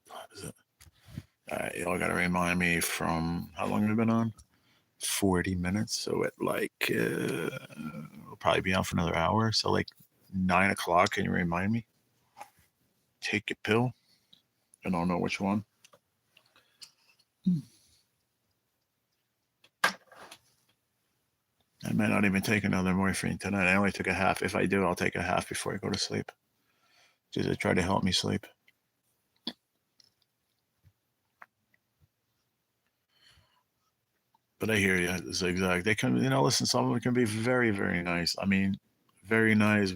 What is it? All right, y'all got to remind me from how long have we been on? 40 minutes. So at like, we'll probably be on for another hour. So like 9 o'clock, can you remind me? Take your pill. I don't know which one. I might not even take another morphine tonight. I only took a half. If I do, I'll take a half before I go to sleep. Just to try to help me sleep. But I hear you, Zigzag. They can, listen, some of them can be very, very nice. I mean, very nice,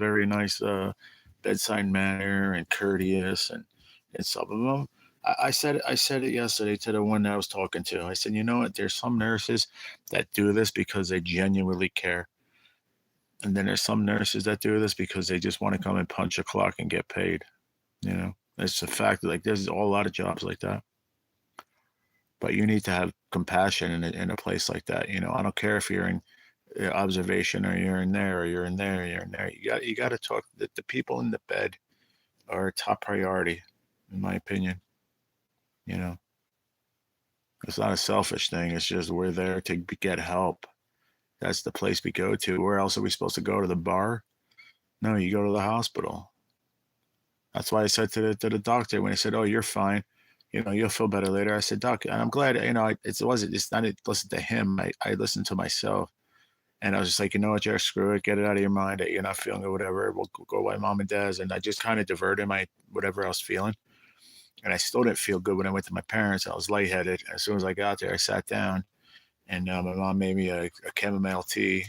bedside manner and courteous. And some of them, I said it yesterday to the one that I was talking to. I said, you know what? There's some nurses that do this because they genuinely care, and then there's some nurses that do this because they just want to come and punch a clock and get paid. You know, it's a fact. Like there's a lot of jobs like that, but you need to have compassion in a place like that. You know, I don't care if you're in observation or you're in there or you're in there or you're in there. You got to talk. The people in the bed are top priority, in my opinion. You know, it's not a selfish thing. It's just we're there to get help. That's the place we go to. Where else are we supposed to go? To the bar? No, you go to the hospital. That's why I said to the doctor when he said, "Oh, you're fine. You know, you'll feel better later." I said, "Doc, and I'm glad. You know, it wasn't. It's not. Listen to him. I listened to myself, and I was just like, you know what, Jack, screw it. Get it out of your mind that you're not feeling it, whatever. We'll go by mom and dad's." And I just kind of diverted my whatever I was feeling. And I still didn't feel good when I went to my parents. I was lightheaded. As soon as I got there, I sat down, and my mom made me a chamomile tea,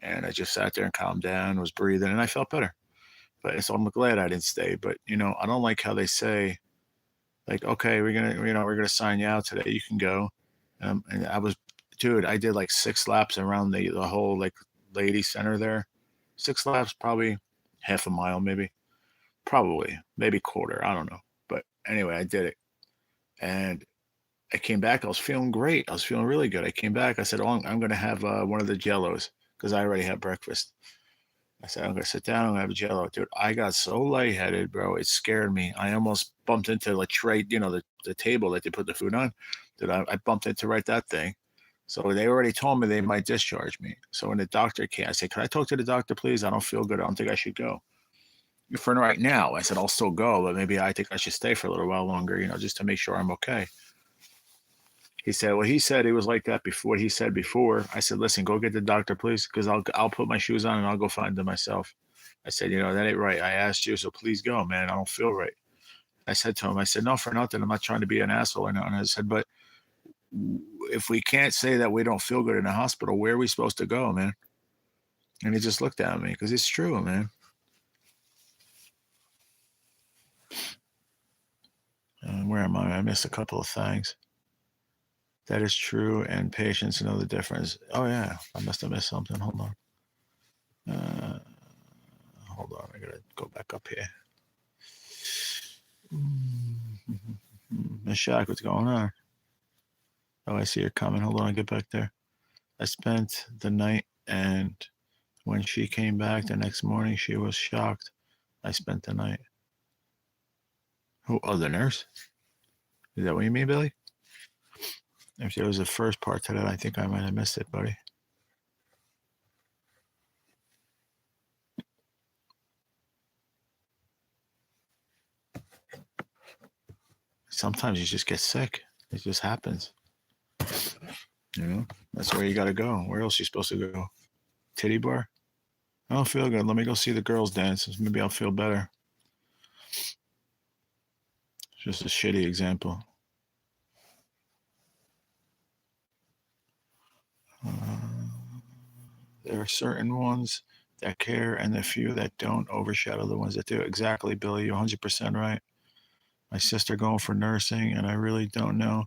and I just sat there and calmed down, was breathing, and I felt better. But so I'm glad I didn't stay. But you know, I don't like how they say like, okay, we're gonna sign you out today. You can go. And I was, dude, I did like 6 laps around the whole like lady center there. 6 laps, probably half a mile, maybe, probably maybe quarter. I don't know. But anyway, I did it, and I came back. I was feeling great. I was feeling really good. I came back. I said, "Oh, I'm gonna have one of the Jellos because I already had breakfast." I said, "I'm gonna sit down. I'm gonna have a Jello." Dude, I got so lightheaded, bro. It scared me. I almost bumped into the tray, the table that they put the food on. That I bumped into right that thing. So they already told me they might discharge me. So when the doctor came, I said, "Can I talk to the doctor, please? I don't feel good. I don't think I should go for right now." I said, "I'll still go, but maybe I think I should stay for a little while longer, just to make sure I'm okay." He said, "Well, he said he was like that before." What he said before, I said, "Listen, go get the doctor, please, because I'll put my shoes on and I'll go find them myself." I said, "That ain't right. I asked you, so please go, man. I don't feel right." I said to him, I said, "No, for nothing. I'm not trying to be an asshole or nothing." I said, "But if we can't say that we don't feel good in the hospital, where are we supposed to go, man?" And he just looked at me because it's true, man. Where am I? I missed a couple of things. That is true, and patients know the difference. Oh yeah, I must have missed something. Hold on. Hold on, I gotta go back up here. Miss Shaq, what's going on? Oh, I see your comment. Hold on, I'll get back there. I spent the night, and when she came back the next morning, she was shocked. I spent the night. Who? Oh, the nurse? Is that what you mean, Billy? If there was a first part to that, I think I might have missed it, buddy. Sometimes you just get sick. It just happens. That's where you got to go. Where else are you supposed to go? Titty bar? I don't feel good. Let me go see the girls dance. Maybe I'll feel better. It's just a shitty example. There are certain ones that care and the few that don't overshadow the ones that do. Exactly, Billy. You're 100% right. My sister going for nursing, and I really don't know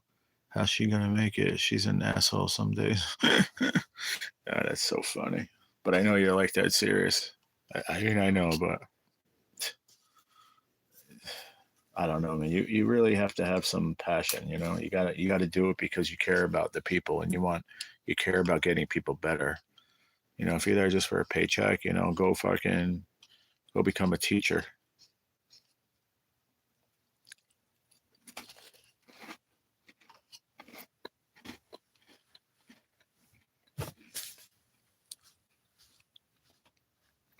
how she gonna make it. She's an asshole some days. Yeah, that's so funny. But I know you're like that serious. I know, but I don't know, man. You really have to have some passion. You gotta do it because you care about the people and you care about getting people better. If you're there just for a paycheck, go become a teacher.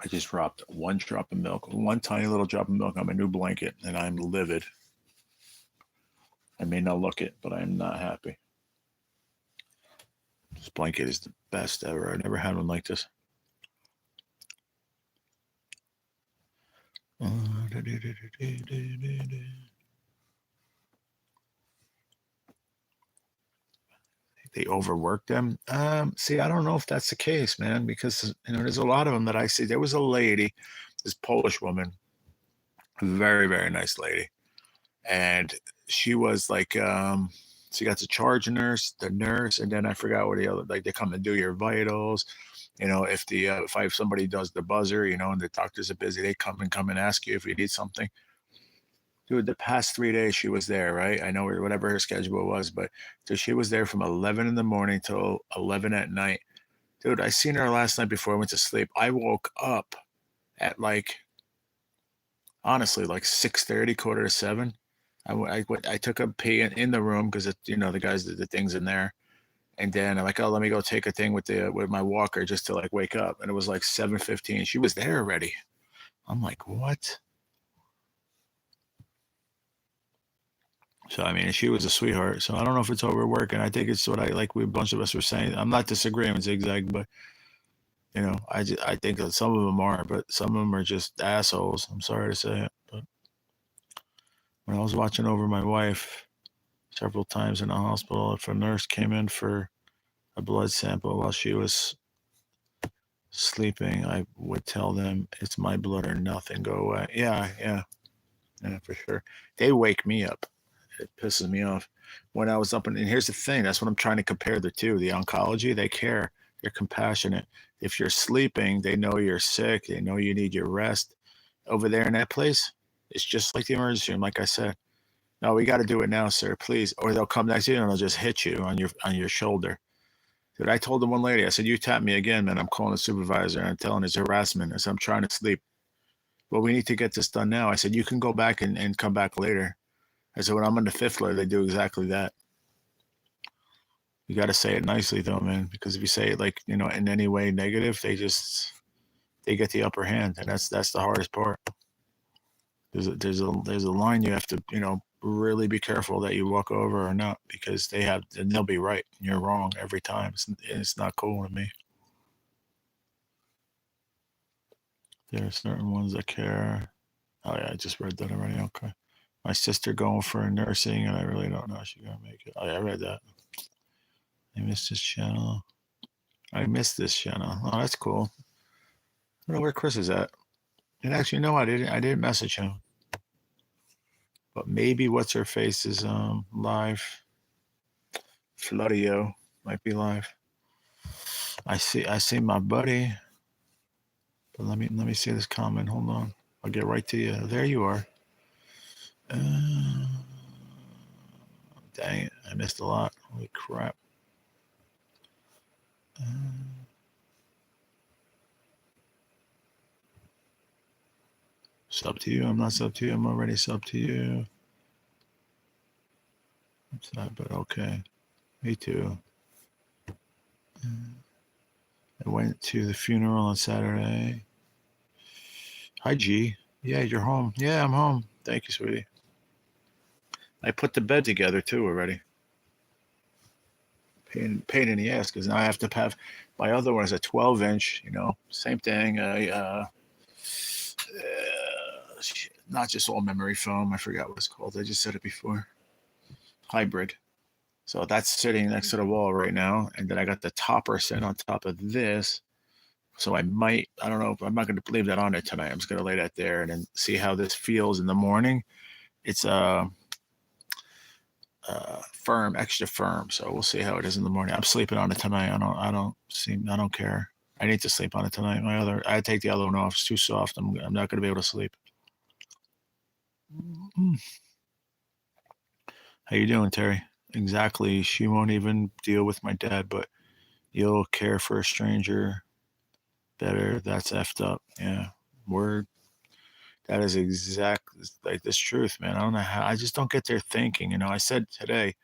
I just dropped one drop of milk, one tiny little drop of milk on my new blanket, and I'm livid. I may not look it, but I am not happy. This blanket is the best ever. I've never had one like this. They overwork them. See, I don't know if that's the case, man, because there's a lot of them that I see. There was a lady, this Polish woman, very, very nice lady, and she was like, she got the charge nurse, the nurse, and then I forgot what the other, like they come and do your vitals. If if somebody does the buzzer, and the doctors are busy, they come and ask you if you need something. Dude, the past 3 days she was there, right? I know whatever her schedule was, but so she was there from 11 in the morning till 11 at night. Dude, I seen her last night before I went to sleep. I woke up at like, honestly, like 6:30, quarter to seven. I took a pee in the room because the guys did the things in there, and then I'm like, oh, let me go take a thing with my walker just to like wake up, and it was like 7:15. She was there already. I'm like, what? So I mean, she was a sweetheart. So I don't know if it's overworking. I think it's what a bunch of us were saying. I'm not disagreeing with Zigzag, but I think that some of them are, but some of them are just assholes. I'm sorry to say it, but when I was watching over my wife several times in the hospital, if a nurse came in for a blood sample while she was sleeping, I would tell them it's my blood or nothing. Go away. Yeah, for sure. They wake me up. It pisses me off. When I was up, and here's the thing, that's what I'm trying to compare the two. The oncology, they care. They're compassionate. If you're sleeping, they know you're sick. They know you need your rest. Over there in that place, it's just like the emergency room. Like I said, no, we got to do it now, sir, please. Or they'll come next to you and they'll just hit you on your shoulder. Dude, I told the one lady, I said, you tap me again, man. I'm calling the supervisor and I'm telling it's harassment. I said, I'm trying to sleep. Well, we need to get this done now. I said, you can go back and come back later. I said, when I'm on the fifth floor, they do exactly that. You got to say it nicely, though, man, because if you say it like, in any way negative, they get the upper hand. And that's the hardest part. There's a line you have to, really be careful that you walk over or not, because and they'll be right. And you're wrong every time. It's not cool with me. There are certain ones that care. Oh, yeah, I just read that already. Okay. My sister going for nursing, and I really don't know if she's going to make it. Oh, yeah, I read that. I missed this channel. Oh, that's cool. I don't know where Chris is at. And actually, no, I didn't message him. But maybe what's her face is live. Floodio might be live. I see my buddy. But let me see this comment. Hold on. I'll get right to you. There you are. Dang it. I missed a lot. Holy crap. Sub to you. I'm not sub to you. I'm already sub to you. It's not, but okay. Me too. I went to the funeral on Saturday. Hi, G. Yeah, you're home. Yeah, I'm home. Thank you, sweetie. I put the bed together too already. Pain in the ass, because now I have to have my other one is a 12-inch. Same thing. Not just all memory foam. I forgot what it's called. I just said it before. Hybrid. So that's sitting next to the wall right now, and then I got the topper sitting on top of this. So I don't know, I'm not going to leave that on there tonight. I'm just going to lay that there and then see how this feels in the morning. It's firm, extra firm. So we'll see how it is in the morning. I'm sleeping on it tonight. I don't care. I need to sleep on it tonight. I take the other one off. It's too soft. I'm not going to be able to sleep. How you doing, Terry? Exactly. She won't even deal with my dad, but you'll care for a stranger better. That's effed up. Yeah. Word. That is exactly like this truth, man. I don't know how. I just don't get their thinking. I said today,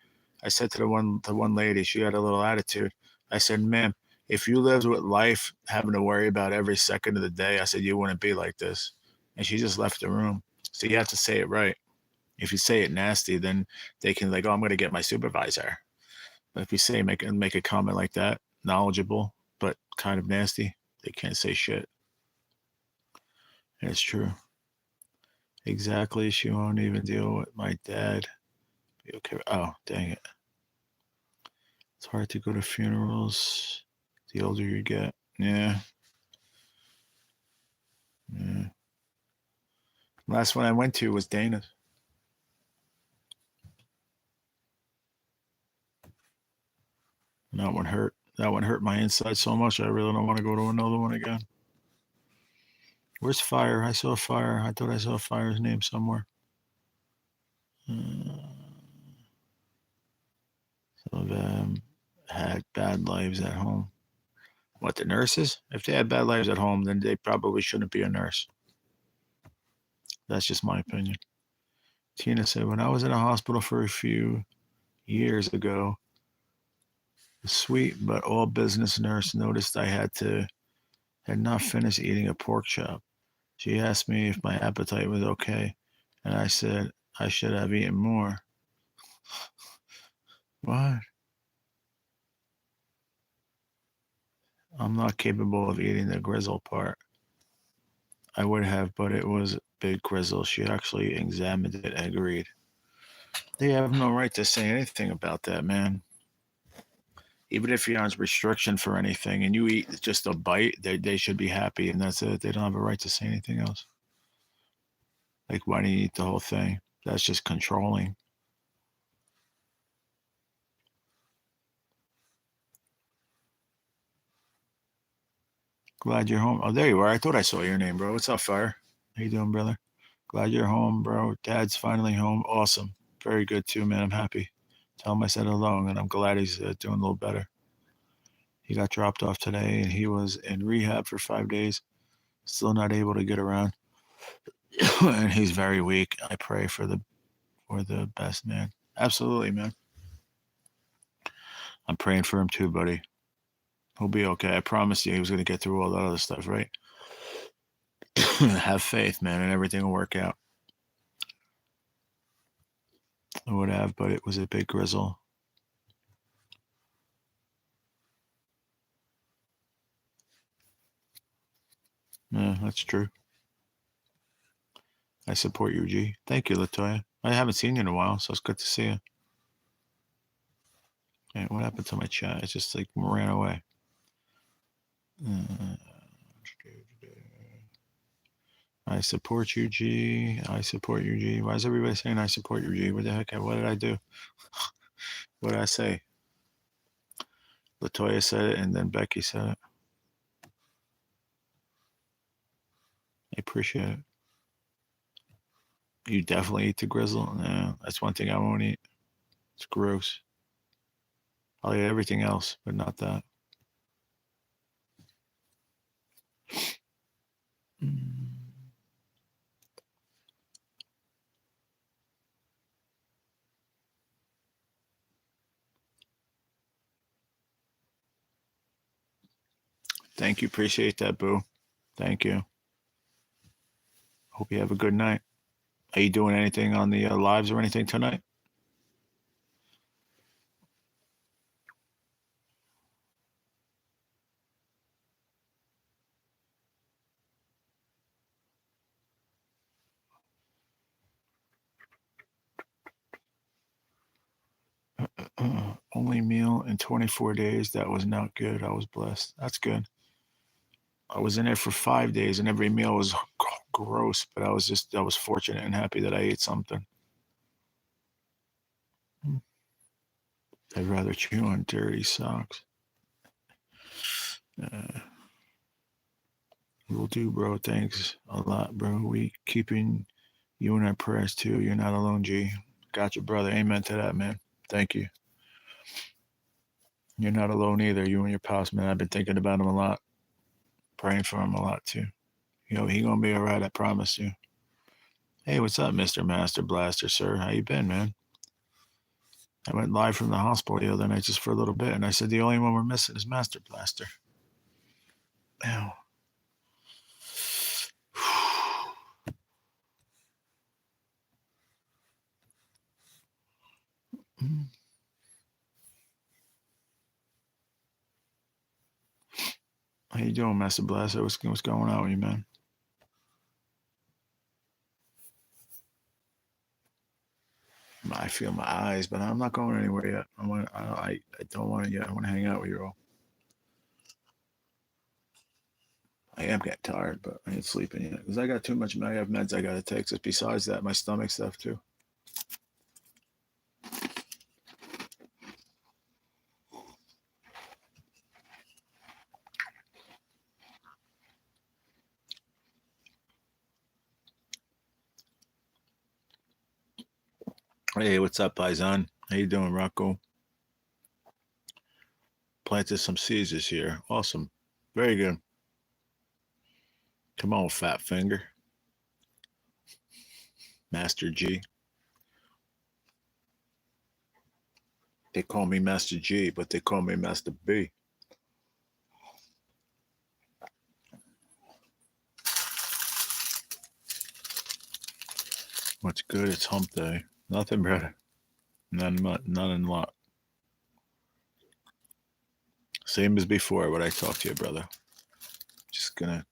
I said to the one lady, she had a little attitude. I said, ma'am, if you lived with life having to worry about every second of the day, I said, you wouldn't be like this. And she just left the room. So you have to say it right. If you say it nasty, then they can like, oh, I'm going to get my supervisor. But if you say make a comment like that, knowledgeable but kind of nasty, they can't say shit. And it's true. Exactly. She won't even deal with my dad. Be okay. Oh, dang it. It's hard to go to funerals the older you get. Yeah. Last one I went to was Dana's. And that one hurt. That one hurt my inside so much. I really don't want to go to another one again. Where's Fire? I saw Fire. I thought I saw Fire's name somewhere. Some of them had bad lives at home. What, the nurses? If they had bad lives at home, then they probably shouldn't be a nurse. That's just my opinion. Tina said, when I was in a hospital for a few years ago, the sweet but all business nurse noticed I had not finished eating a pork chop. She asked me if my appetite was okay, and I said I should have eaten more. What? I'm not capable of eating the grizzle part. I would have, but it was big grizzle. She actually examined it and agreed. They have no right to say anything about that, man. Even if you're on restriction for anything and you eat just a bite, they should be happy and that's it. They don't have a right to say anything else. Like, why do you eat the whole thing? That's just controlling. Glad you're home. Oh, there you are. I thought I saw your name, bro. What's up, Fire? How you doing, brother? Glad you're home, bro. Dad's finally home. Awesome. Very good, too, man. I'm happy. Tell him I said hello, and I'm glad he's doing a little better. He got dropped off today, and he was in rehab for 5 days. Still not able to get around. And he's very weak. I pray for the best, man. Absolutely, man. I'm praying for him, too, buddy. He'll be okay. I promised you he was going to get through all that other stuff, right? Have faith, man, and everything will work out. I would have, but it was a big grizzle. Yeah, that's true. I support you, G. Thank you, Latoya. I haven't seen you in a while, so it's good to see you. Hey, what happened to my chat? It just like ran away. I support you, G. I support you, G. Why is everybody saying I support you, G? What the heck? What did I do? What did I say? Latoya said it, and then Becky said it. I appreciate it. You definitely eat the grizzle? No, that's one thing I won't eat. It's gross. I'll eat everything else, but not that. Thank you. Appreciate that, Boo. Thank you. Hope you have a good night. Are you doing anything on the lives or anything tonight? Only meal in 24 days. That was not good. I was blessed. That's good. I was in there for 5 days and every meal was gross, but I was fortunate and happy that I ate something. I'd rather chew on dirty socks. Will do, bro. Thanks a lot, bro. We keeping you in our prayers too. You're not alone, G. Got you, brother. Amen to that, man. Thank you. You're not alone either. You and your pals, man. I've been thinking about him a lot. Praying for him a lot too. You know, he gonna be all right, I promise you. Hey, what's up, Mr. Master Blaster, sir? How you been, man? I went live from the hospital the other night just for a little bit, and I said the only one we're missing is Master Blaster. Ow. How you doing, Master Blaster? What's going on with you, man? I feel my eyes, but I'm not going anywhere yet. I don't want to yet. I want to hang out with you all. I am getting tired, but I ain't sleeping yet because I got too much. I have meds I got to take. Just besides that, my stomach stuff too. Hey, what's up, Paisan? How you doing, Rocco? Planted some seeds this year. Awesome. Very good. Come on, fat finger. Master G. They call me Master G, but they call me Master B. What's good? It's hump day. Nothing better. None in lot. Same as before. What I talked to you, brother. Just gonna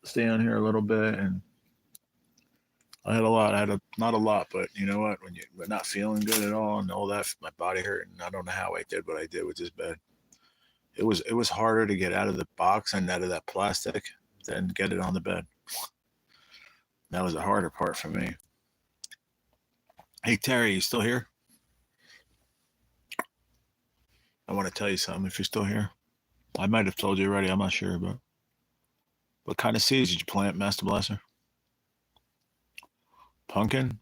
stay on here a little bit, and I had a lot. I had not a lot, but you know what? When you're not feeling good at all and all that, my body hurting. I don't know how I did what I did with this bed. It was harder to get out of the box and out of that plastic than get it on the bed. That was the harder part for me. Hey Terry, you still here? I want to tell you something. If you're still here, I might have told you already. I'm not sure, but what kind of seeds did you plant, Master Blesser? Pumpkin?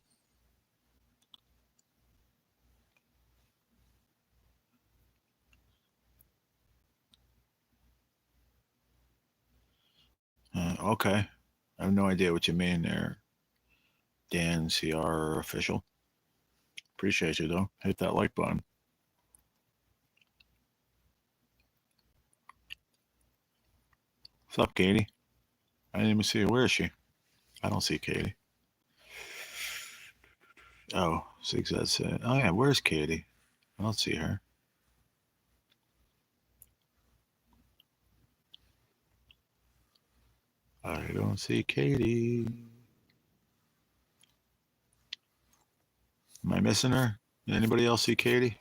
Okay. I have no idea what you mean there, Dan CR official. Appreciate you though. Hit that like button. What's up, Katie? I didn't even see her. Where is she? I don't see Katie. Oh, Zigzag said. Oh yeah, where's Katie? I don't see her. I don't see Katie. Am I missing her? Anybody else see Katie?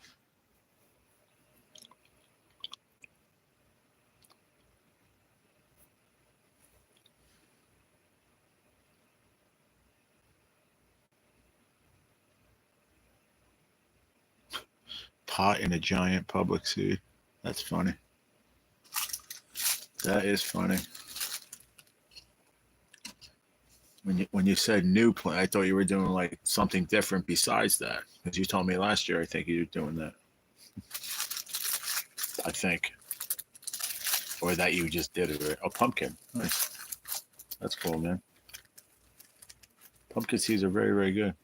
Pot in a giant public seed. That's funny. That is funny. When you said new plant, I thought you were doing like something different besides that. Because you told me last year, I think you were doing that. I think, or that you just did it. Right? Oh, pumpkin. Nice. That's cool, man. Pumpkin seeds are very, very good.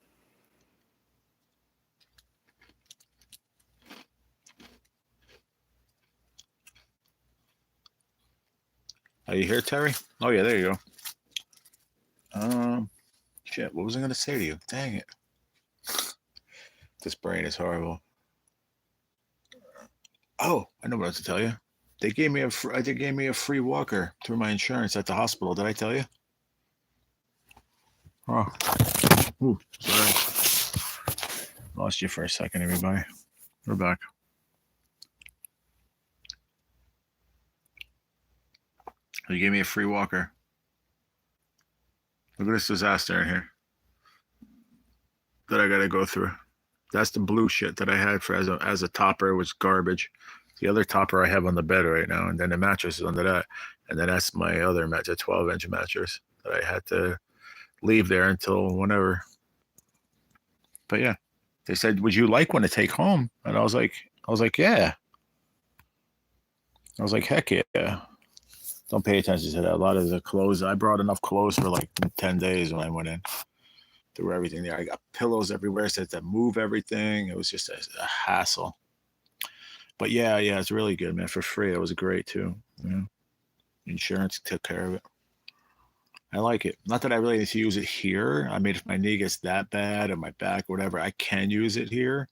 Are you here, Terry? Oh yeah, there you go. Shit. What was I gonna say to you? Dang it. This brain is horrible. Oh, I know what I was to tell you. They gave me a free walker through my insurance at the hospital. Did I tell you? Oh, ooh, sorry. Lost you for a second, everybody. We're back. They gave me a free walker. Look at this disaster in here that I got to go through. That's the blue shit that I had for as a topper was garbage. The other topper I have on the bed right now, and then the mattress is under that, and then that's my other mattress, a 12-inch mattress that I had to leave there until whenever. But yeah, they said, "Would you like one to take home?" And I was like, yeah. I was like, heck yeah. Don't pay attention to that. A lot of the clothes, I brought enough clothes for like 10 days when I went in. Threw everything there. I got pillows everywhere. So I had to move everything. It was just a hassle. But yeah, it's really good, man. For free, it was great too. Yeah. Insurance took care of it. I like it. Not that I really need to use it here. I mean, if my knee gets that bad or my back, whatever, I can use it here.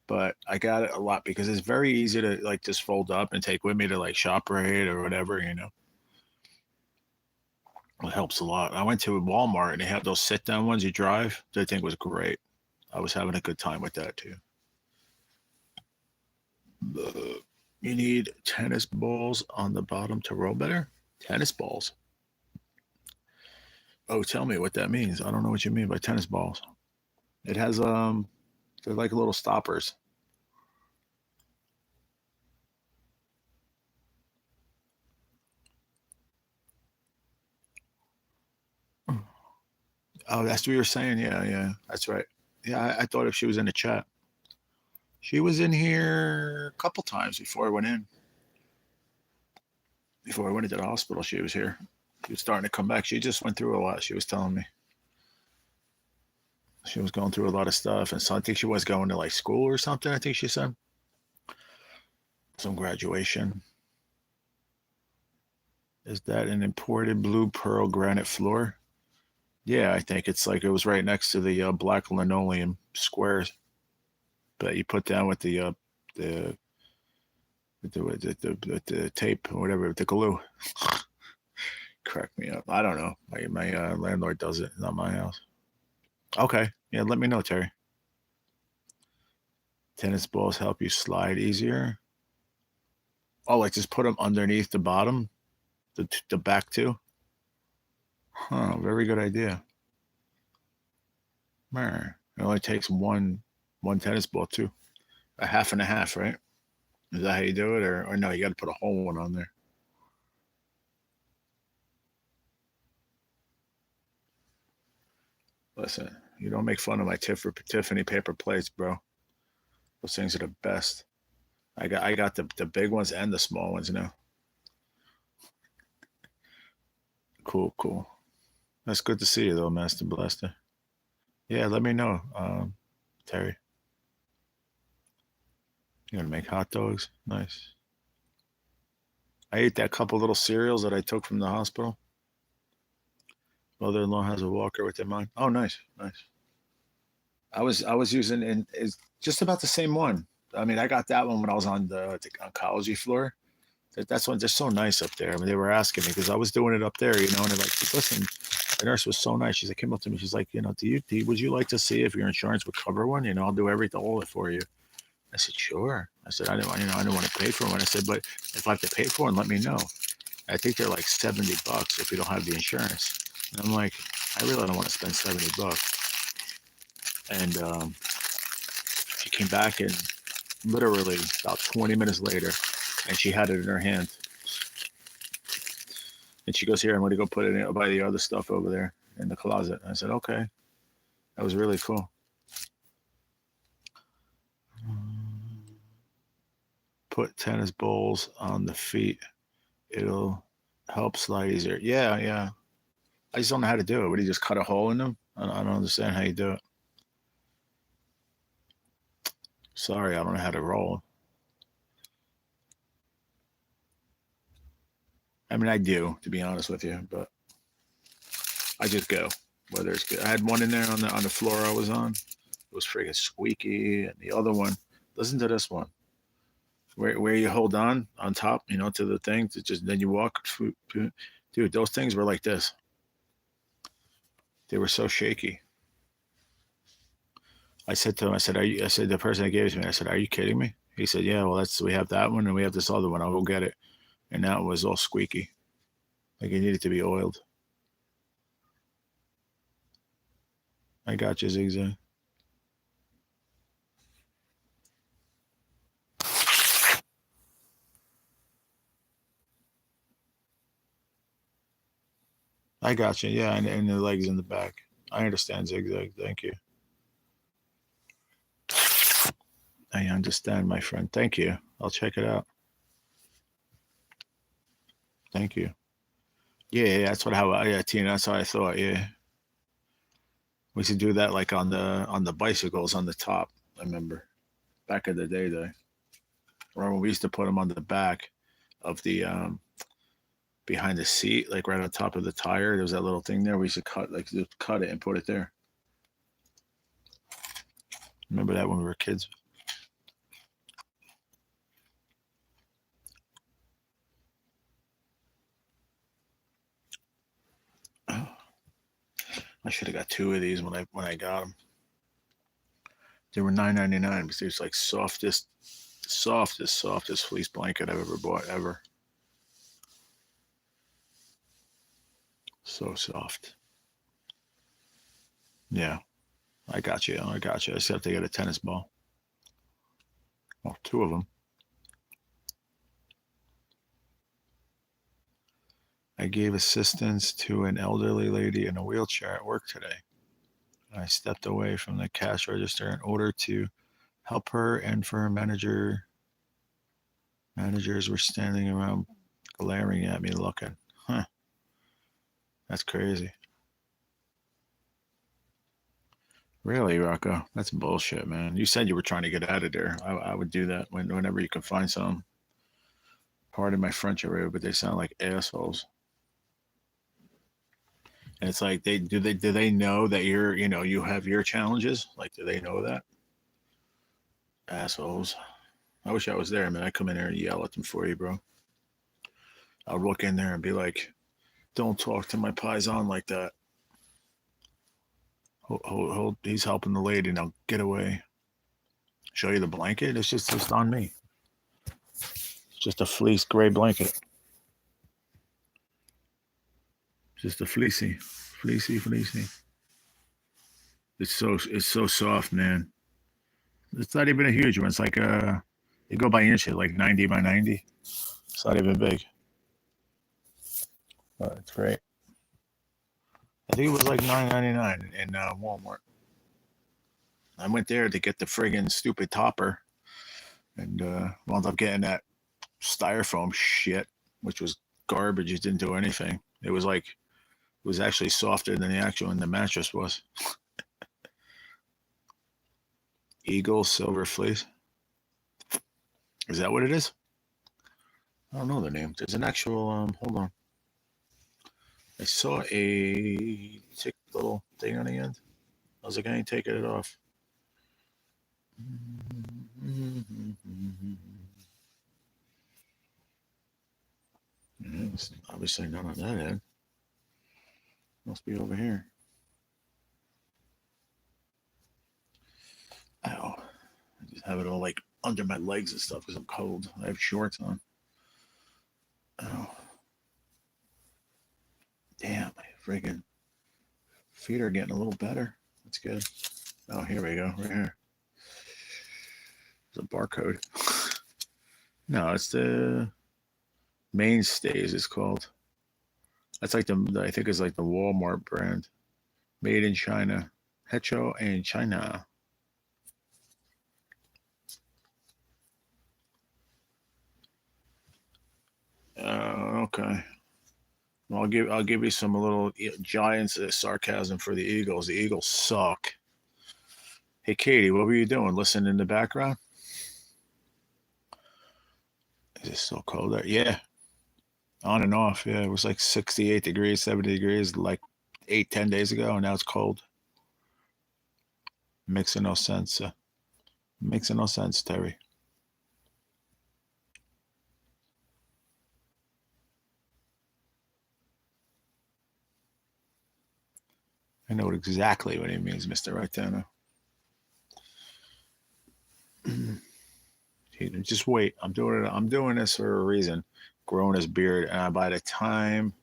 But I got it a lot because it's very easy to like just fold up and take with me to like ShopRite or whatever, you know. It helps a lot. I went to Walmart and they have those sit down ones you drive. That I think was great. I was having a good time with that too. You need tennis balls on the bottom to roll better? Tennis balls. Oh, tell me what that means. I don't know what you mean by tennis balls. It has they're like little stoppers. Oh, that's what you're saying. Yeah, that's right. Yeah, I thought if she was in the chat. She was in here a couple times before I went in. Before I went into the hospital, she was here. She was starting to come back. She just went through a lot. She was telling me she was going through a lot of stuff, and so I think she was going to like school or something. I think she said some graduation. Is that an imported blue pearl granite floor? Yeah, I think it's like it was right next to the black linoleum squares that you put down with the the tape or whatever, the glue. Crack me up. I don't know. My landlord does it, not my house. Okay, yeah. Let me know, Terry. Tennis balls help you slide easier. Oh, like just put them underneath the bottom, the back two. Huh. Very good idea. Man, it only takes one tennis ball too. A half and a half, right? Is that how you do it, or no? You got to put a whole one on there. Listen, you don't make fun of my Tiffany paper plates, bro. Those things are the best. I got the big ones and the small ones now. Cool, cool. That's good to see you though, Master Blaster. Yeah, let me know, Terry. You gonna make hot dogs? Nice. I ate that couple little cereals that I took from the hospital. Mother-in-law has a walker with them on. Oh, nice, nice. I was using and it's just about the same one. I mean, I got that one when I was on the oncology floor. That's one. They're so nice up there. I mean, they were asking me because I was doing it up there, and they're like, "Listen, the nurse was so nice. She's like, came up to me. She's like, would you like to see if your insurance would cover one? I'll do everything, all it for you." I said, "Sure." I said, I didn't want to pay for one. I said, "But if I have to pay for one, let me know." I think they're like $70 if you don't have the insurance. And I'm like, I really don't want to spend $70. And she came back and literally about 20 minutes later, and she had it in her hand. And she goes, "Here, I'm going to go put it in by the other stuff over there in the closet." I said, "Okay." That was really cool. Put tennis balls on the feet. It'll help slide easier. Yeah, yeah. I just don't know how to do it. Would you just cut a hole in them? I don't understand how you do it. Sorry, I don't know how to roll. I mean, I do, to be honest with you, but I just go whether it's good. I had one in there on the floor I was on. It was freaking squeaky, and the other one. Listen to this one. Where you hold on top, to the thing, to just then you walk. Dude, those things were like this. They were so shaky. I said to him, I said, I said, the person that gave it to me, I said, "Are you kidding me?" He said, "Yeah, well, we have that one and we have this other one. I'll go get it." And now it was all squeaky. Like it needed to be oiled. I got you, Zigzag. I got you. Yeah, and the legs in the back. I understand, Zigzag. Thank you. I understand, my friend. Thank you. I'll check it out. Thank you. Yeah, yeah, that's yeah, Tina, that's how I thought. Yeah. We should do that like on the bicycles on the top. I remember back in the day, though. Remember when we used to put them on the back of the behind the seat, like right on top of the tire. There was that little thing there. We used to just cut it and put it there. Remember that when we were kids? Oh, I should have got two of these when I got them. They were $9.99 because it's like softest fleece blanket I've ever bought ever. So soft. Yeah, I got you. I got you. I just have to get a tennis ball. Well, two of them. I gave assistance to an elderly lady in a wheelchair at work today. I stepped away from the cash register in order to help her, and for her managers were standing around glaring at me looking. Huh. That's crazy. Really, Rocco? That's bullshit, man. You said you were trying to get out of there. I would do that whenever you can find some. Pardon my French, but they sound like assholes. And it's like do they know that you have your challenges? Like, do they know that? Assholes. I wish I was there, man. I come in there and yell at them for you, bro. I'll look in there and be like, "Don't talk to my paisan like that. He's helping the lady. Now get away." Show you the blanket. It's just on me. It's just a fleece gray blanket. Just a fleecy. It's so soft, man. It's not even a huge one. It's like they go by inches, like 90 by 90. It's not even big. But it's great. I think it was like $9.99 in Walmart. I went there to get the friggin' stupid topper, and wound up getting that styrofoam shit, which was garbage. It didn't do anything. It was actually softer than the mattress was. Eagle silver fleece. Is that what it is? I don't know the name. There's an actual hold on. I saw a little thing on the end. I was like, I ain't taking it off. It's obviously not on that end. Must be over here. Ow. I just have it all like under my legs and stuff because I'm cold. I have shorts on. Oh. Damn, my friggin' feet are getting a little better. That's good. Oh, here we go. Right here. There's a barcode. No, it's the Mainstays, it's called. That's like I think it's like the Walmart brand. Made in China. Hecho in China. Okay. Well, I'll give you some little giants sarcasm for the Eagles. The Eagles suck. Hey, Katie, what were you doing? Listening in the background? Is it still cold there? Yeah, on and off. Yeah, it was like 68 degrees, 70 degrees like 8, 10 days ago, and now it's cold. Makes no sense. Makes no sense, Terry. I know exactly what he means, Mr. Raitano. Just wait. I'm doing it. I'm doing this for a reason. Growing his beard, and by the time,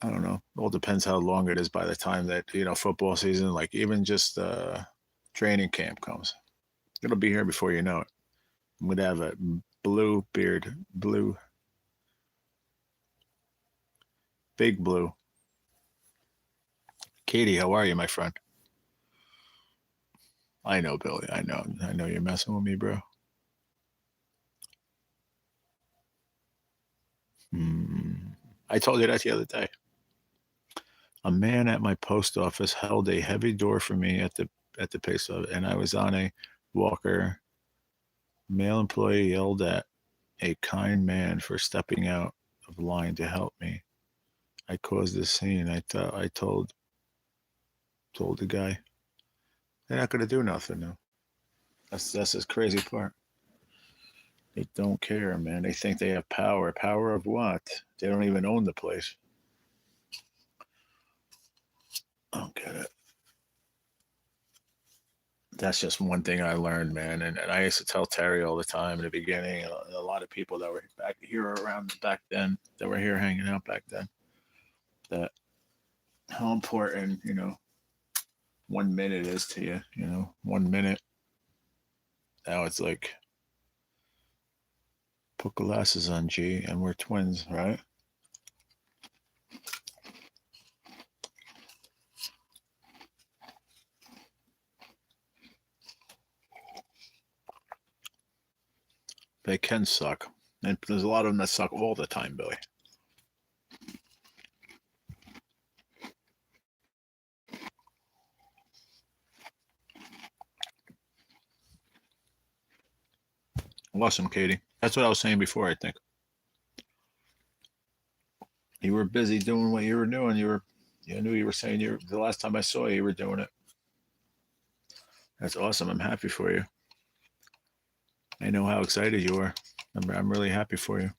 I don't know. It all depends how long it is. By the time that football season, like even just training camp comes, it'll be here before you know it. I'm gonna have a blue beard, big blue. Katie, how are you, my friend? I know, Billy. I know you're messing with me, bro. I told you that the other day. A man at my post office held a heavy door for me at the post office, and I was on a walker. Male employee yelled at a kind man for stepping out of line to help me. I caused this scene. I told the guy, they're not going to do nothing now. That's this crazy part. They don't care, man. They think they have power. Power of what? They don't even own the place. I don't get it. That's just one thing I learned, man. And I used to tell Terry all the time in the beginning, and a lot of people that were back here around back then, that were here hanging out back then, that how important, 1 minute is to you, 1 minute. Now it's like, put glasses on, G, and we're twins, right? They can suck. And there's a lot of them that suck all the time, Billy. Awesome, Katie. That's what I was saying before, I think. You were busy doing what you were doing. I knew you were saying the last time I saw you, you were doing it. That's awesome. I'm happy for you. I know how excited you are. I'm really happy for you.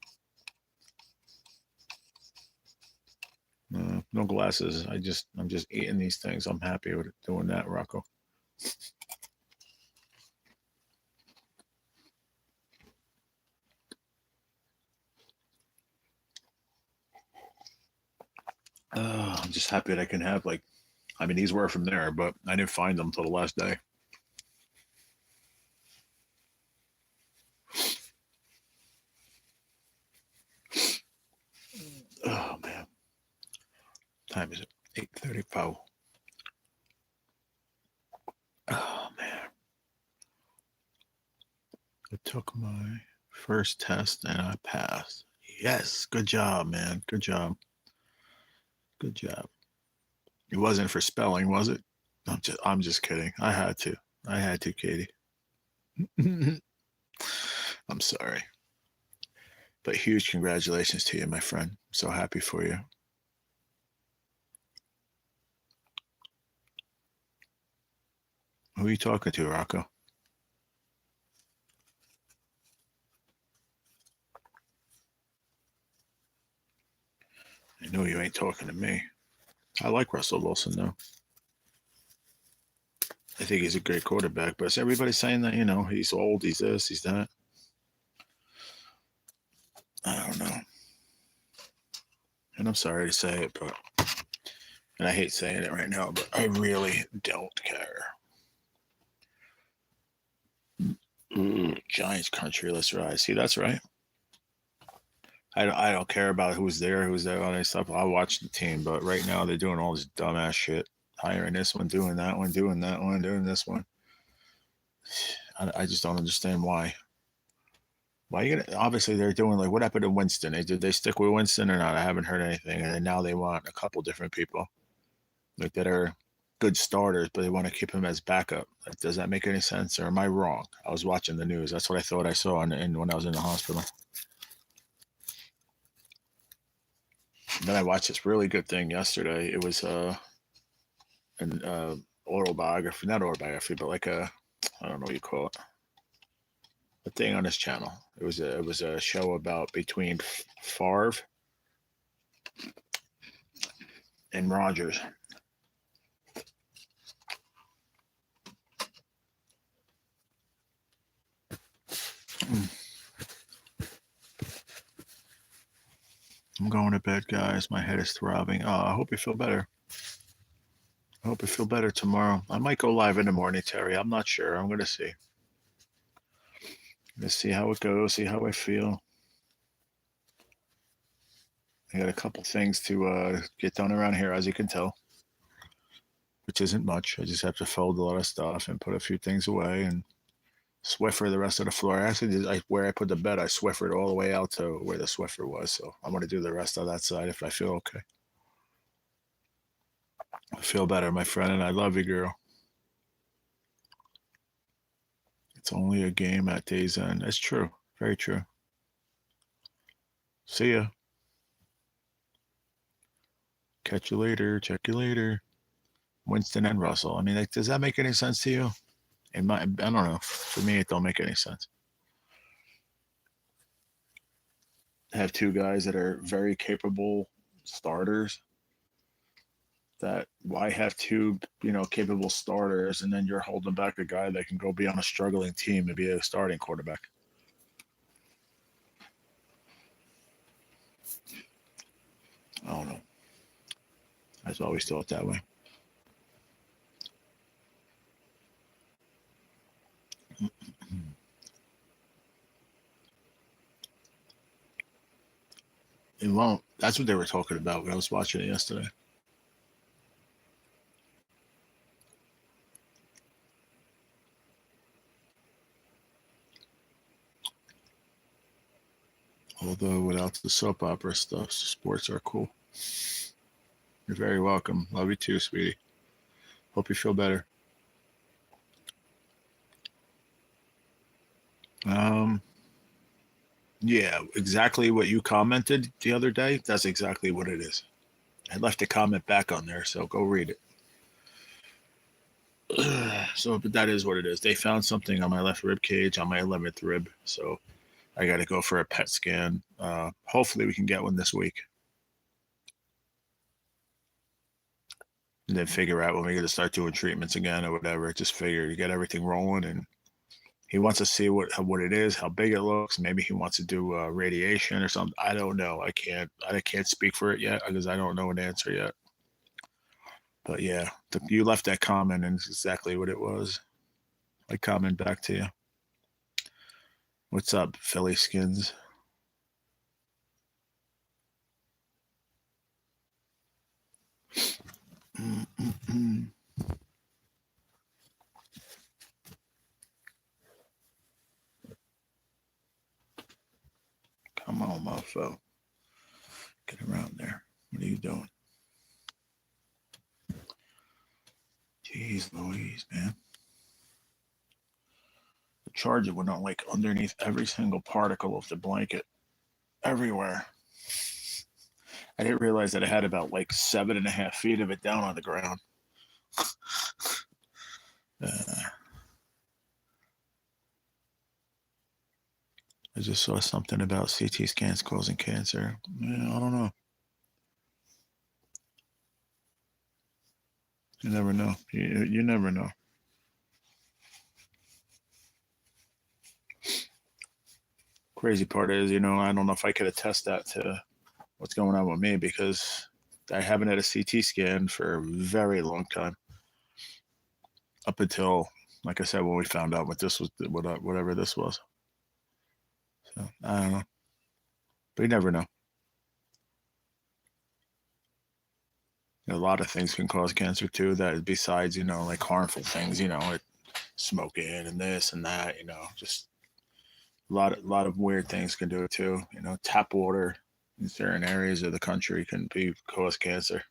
No glasses. I'm just eating these things. I'm happy with doing that, Rocco. I'm just happy that I can have these were from there, but I didn't find them till the last day. Oh man, time is it? 8:35. Oh man, I took my first test and I passed. Yes, good job, man. Good job. Good job. It wasn't for spelling, was it? I'm just kidding. I had to, Katie. I'm sorry. But huge congratulations to you, my friend. I'm so happy for you. Who are you talking to, Rocco? I know you ain't talking to me. I like Russell Wilson, though. I think he's a great quarterback, but everybody's saying that, he's old, he's this, he's that. I don't know. And I'm sorry to say it, and I hate saying it right now, but I really don't care. Giants country, let's rise. See, that's right. I don't care about who's there, all that stuff. I'll watch the team, but right now they're doing all this dumbass shit. Hiring this one, doing that one, doing that one, doing this one. I just don't understand why. Why you gonna? Obviously, they're doing what happened to Winston? Did they stick with Winston or not? I haven't heard anything, and then now they want a couple different people that are good starters, but they want to keep him as backup. Does that make any sense, or am I wrong? I was watching the news. That's what I thought I saw, when I was in the hospital. Then I watched this really good thing yesterday. It was an autobiography, not autobiography, but I don't know what you call it, a thing on his channel. It was a show about between Favre and Rodgers. I'm going to bed, guys. My head is throbbing. Oh, I hope you feel better. I hope you feel better tomorrow. I might go live in the morning, Terry. I'm not sure. I'm going to see. Let's see how it goes, see how I feel. I got a couple things to get done around here, as you can tell, which isn't much. I just have to fold a lot of stuff and put a few things away and Swiffer the rest of the floor. Actually, where I put the bed, I Swiffered all the way out to where the Swiffer was. So I'm going to do the rest of that side if I feel okay. I feel better, my friend, and I love you, girl. It's only a game at day's end. That's true. Very true. See ya. Catch you later. Check you later. Winston and Russell. I mean, does that make any sense to you? I don't know. For me, it don't make any sense. Have two guys that are very capable starters. Why have two, capable starters, and then you're holding back a guy that can go be on a struggling team and be a starting quarterback? I don't know. I've always thought that way. It won't. That's what they were talking about when I was watching it yesterday. Although without the soap opera stuff, sports are cool. You're very welcome. Love you too, sweetie. Hope you feel better. Yeah, exactly what you commented the other day. That's exactly what it is. I left a comment back on there, so go read it. So, but that is what it is. They found something on my left rib cage, on my 11th rib. So I got to go for a PET scan. Hopefully, we can get one this week. And then figure out when we're going to start doing treatments again or whatever. Just figure to get everything rolling. And he wants to see what it is, how big it looks. Maybe he wants to do radiation or something. I don't know. I can't speak for it yet because I don't know an answer yet. But yeah, you left that comment and it's exactly what it was. I comment back to you. What's up, Philly Skins? Come on, mofo. Get around there. What are you doing? Jeez Louise, man. The charger went on like underneath every single particle of the blanket. Everywhere. I didn't realize that I had about like 7.5 feet of it down on the ground. I just saw something about CT scans causing cancer. Yeah, I don't know. You never know. You never know. Crazy part is, I don't know if I could attest that to what's going on with me because I haven't had a CT scan for a very long time. Up until, like I said, when we found out what this was, whatever this was. So I don't know. But you never know. A lot of things can cause cancer too. That besides, like harmful things, like smoking and this and that, just a lot of weird things can do it too. Tap water in certain areas of the country can cause cancer.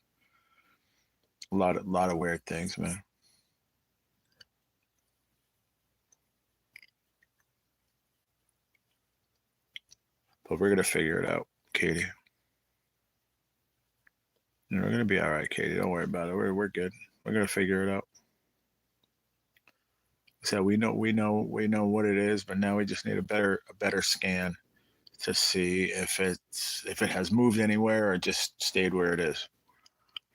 A lot of weird things, man. But we're gonna figure it out, Katie. We're gonna be all right, Katie. Don't worry about it. We're good. We're gonna figure it out. So we know what it is, but now we just need a better scan to see if it has moved anywhere or just stayed where it is.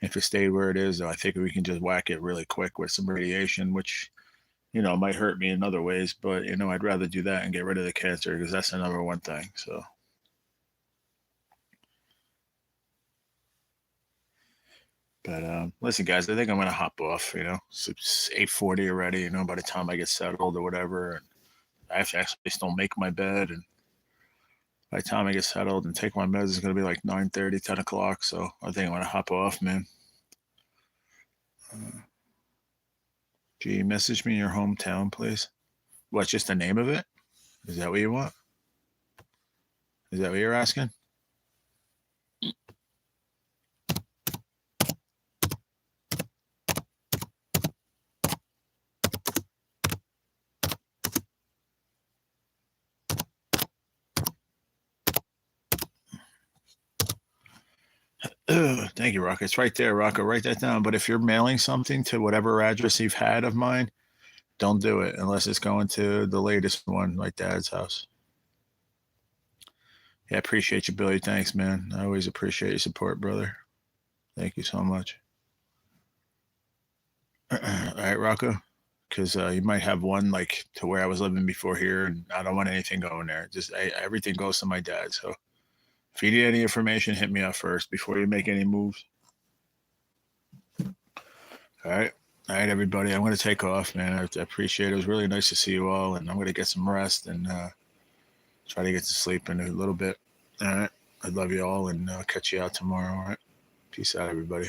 If it stayed where it is, I think we can just whack it really quick with some radiation, which might hurt me in other ways, but I'd rather do that and get rid of the cancer because that's the number one thing. So. But listen, guys, I think I'm gonna hop off. It's 8:40 already. By the time I get settled or whatever, and I have to actually still make my bed, and by the time I get settled and take my meds, it's gonna be like 9:30, 10 o'clock. So I think I'm gonna hop off, man. Gee, message me your hometown, please. What's just the name of it? Is that what you want? Is that what you're asking? Thank you, Rocco. It's right there, Rocco. Write that down. But if you're mailing something to whatever address you've had of mine, don't do it unless it's going to the latest one, like Dad's house. Yeah, I appreciate you, Billy. Thanks, man. I always appreciate your support, brother. Thank you so much. All right, Rocco, because you might have one like to where I was living before here, and I don't want anything going there. Just everything goes to my dad. So if you need any information, hit me up first before you make any moves. All right. All right, everybody. I'm going to take off, man. I appreciate it. It was really nice to see you all, and I'm going to get some rest and try to get to sleep in a little bit. All right. I love you all, and I'll catch you out tomorrow. All right. Peace out, everybody.